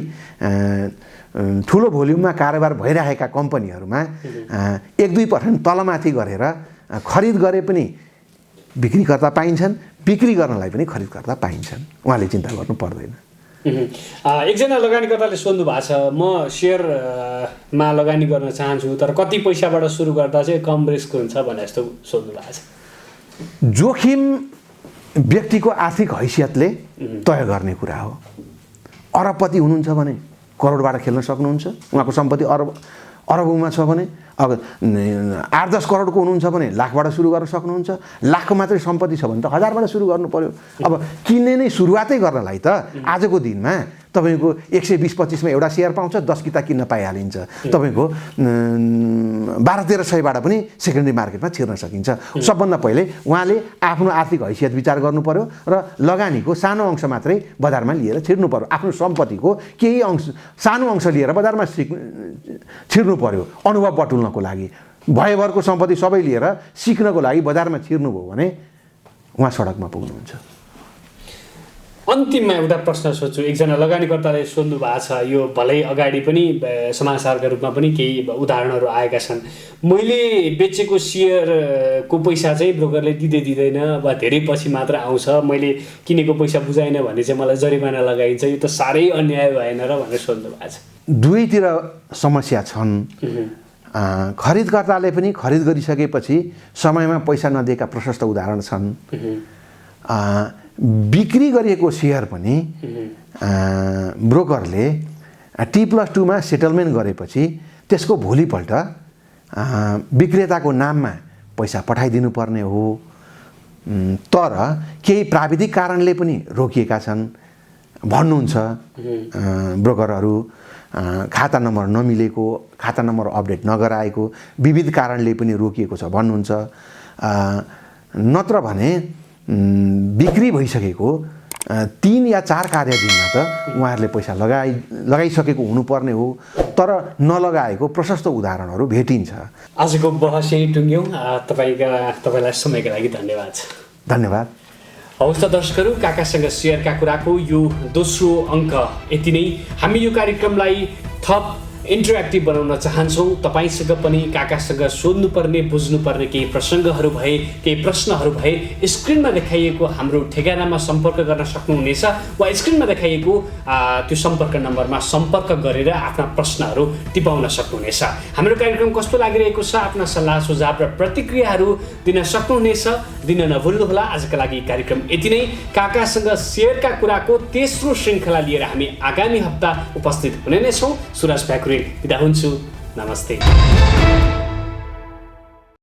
ठुलो भोल्युममा कारोबार भइरहेका कम्पनीहरूमा 1-2% तलमाथि गरेर खरिद गरे पनि बिक्रीकर्ता पाइन्छन्, बिक्री गर्नलाई पनि खरिदकर्ता पाइन्छन्। उहाँले चिन्ता गर्नु पर्दैन। एकजना लगानीकर्ताले सोध्नु भएको छ, म सेयरमा लगानी गर्न चाहन्छु तर कति पैसाबाट सुरु गर्दा चाहिँ कम रिस्क हुन्छ भने जस्तो सोध्नु भएको छ। जोखिम व्यक्तिको आर्थिक हैसियतले तय गर्ने कुरा हो। अरबपति हुनुहुन्छ भने करोडबाट खेल्न सक्नुहुन्छ, उहाँको सम्पत्ति अरबौँमा छ भने। अब 8-10 करोडको हुनुहुन्छ भने लाखबाट सुरु गर्न सक्नुहुन्छ। लाखको मात्रै सम्पत्ति छ भने त 1000बाट सुरु गर्नु पर्यो। अब किन्ने नै सुरुवातै गर्नलाई त आजको दिनमा तपाईँको 120-25 मा एउटा सेयर पाउँछ, 10 किता किन्न पाइहालिन्छ। तपाईँको 12-13 सयबाट पनि सेकेन्डरी मार्केटमा छिर्न सकिन्छ। सबभन्दा पहिले उहाँले आफ्नो आर्थिक हैसियत विचार गर्नु पर्यो र लगानीको सानो अंश मात्रै बजारमा लिएर छिर्नु पर्यो। आफ्नो सम्पत्तिको केही अंश, सानो अंश लिएर बजारमा छिर्नु पर्यो अनुभव बटुल्नको लागि। भयभरको सम्पत्ति सबै लिएर सिक्नको लागि बजारमा छिर्नुभयो भने उहाँ सडकमा पुग्नुहुन्छ। अन्तिममा एउटा प्रश्न सोध्छु। एकजना लगानीकर्ताले सोध्नु भएको छ, यो भलै अगाडि पनि समाचारका रूपमा पनि केही उदाहरणहरू आएका छन्। मैले बेचेको सेयरको पैसा चाहिँ ब्रोकरले दिँदैन वा धेरै पछि मात्र आउँछ, मैले किनेको पैसा बुझाइन भने चाहिँ मलाई जरिमाना लगाइन्छ, यो त साह्रै अन्याय भएन र भनेर सोध्नु भएको छ। दुवैतिर समस्या छन्। खरिदकर्ताले पनि खरिद गरिसकेपछि समयमा पैसा नदिएका प्रशस्त उदाहरण छन्। बिक्री गरिएको सेयर पनि ब्रोकरले T+2 सेटलमेन्ट गरेपछि त्यसको भोलिपल्ट विक्रेताको नाममा पैसा पठाइदिनु पर्ने हो। तर केही प्राविधिक कारणले पनि रोकिएका छन् भन्नुहुन्छ ब्रोकरहरू। खाता नम्बर नमिलेको, खाता नम्बर अपडेट नगराएको, विविध कारणले पनि रोकिएको छ भन्नुहुन्छ। नत्र भने बिक्री भइसकेको 3 या 4 कार्यदिनमा त उहाँहरूले पैसा लगाइसकेको हुनुपर्ने हो, तर नलगाएको प्रशस्त उदाहरणहरू भेटिन्छ। आजको बहस यही टुङ्ग्यौँ। तपाईँलाई समयका लागि धन्यवाद। धन्यवाद। हवस् त दर्शकहरू, काकासँग सेयरका कुराको यो दोस्रो अङ्क यति नै। हामी यो कार्यक्रमलाई थप इन्टरेक्टिभ बनाउन चाहन्छौँ। तपाईँसँग पनि काकासँग सोध्नुपर्ने, बुझ्नुपर्ने केही प्रसङ्गहरू भए, केही प्रश्नहरू भए स्क्रिनमा देखाइएको हाम्रो ठेगानामा सम्पर्क गर्न सक्नुहुनेछ वा स्क्रिनमा देखाइएको त्यो सम्पर्क नम्बरमा सम्पर्क गरेर आफ्ना प्रश्नहरू टिपाउन सक्नुहुनेछ। हाम्रो कार्यक्रम कस्तो लागिरहेको छ, आफ्ना सल्लाह सुझाव र प्रतिक्रियाहरू दिन सक्नुहुनेछ। दिन नभुल्नुहोला। आजका लागि कार्यक्रम यति नै। काकासँग सेयरका कुराको तेस्रो श्रृङ्खला लिएर हामी आगामी हप्ता उपस्थित हुने नै छौँ। सुरज प्याकुरेल बिदा हुन्छु। नमस्ते।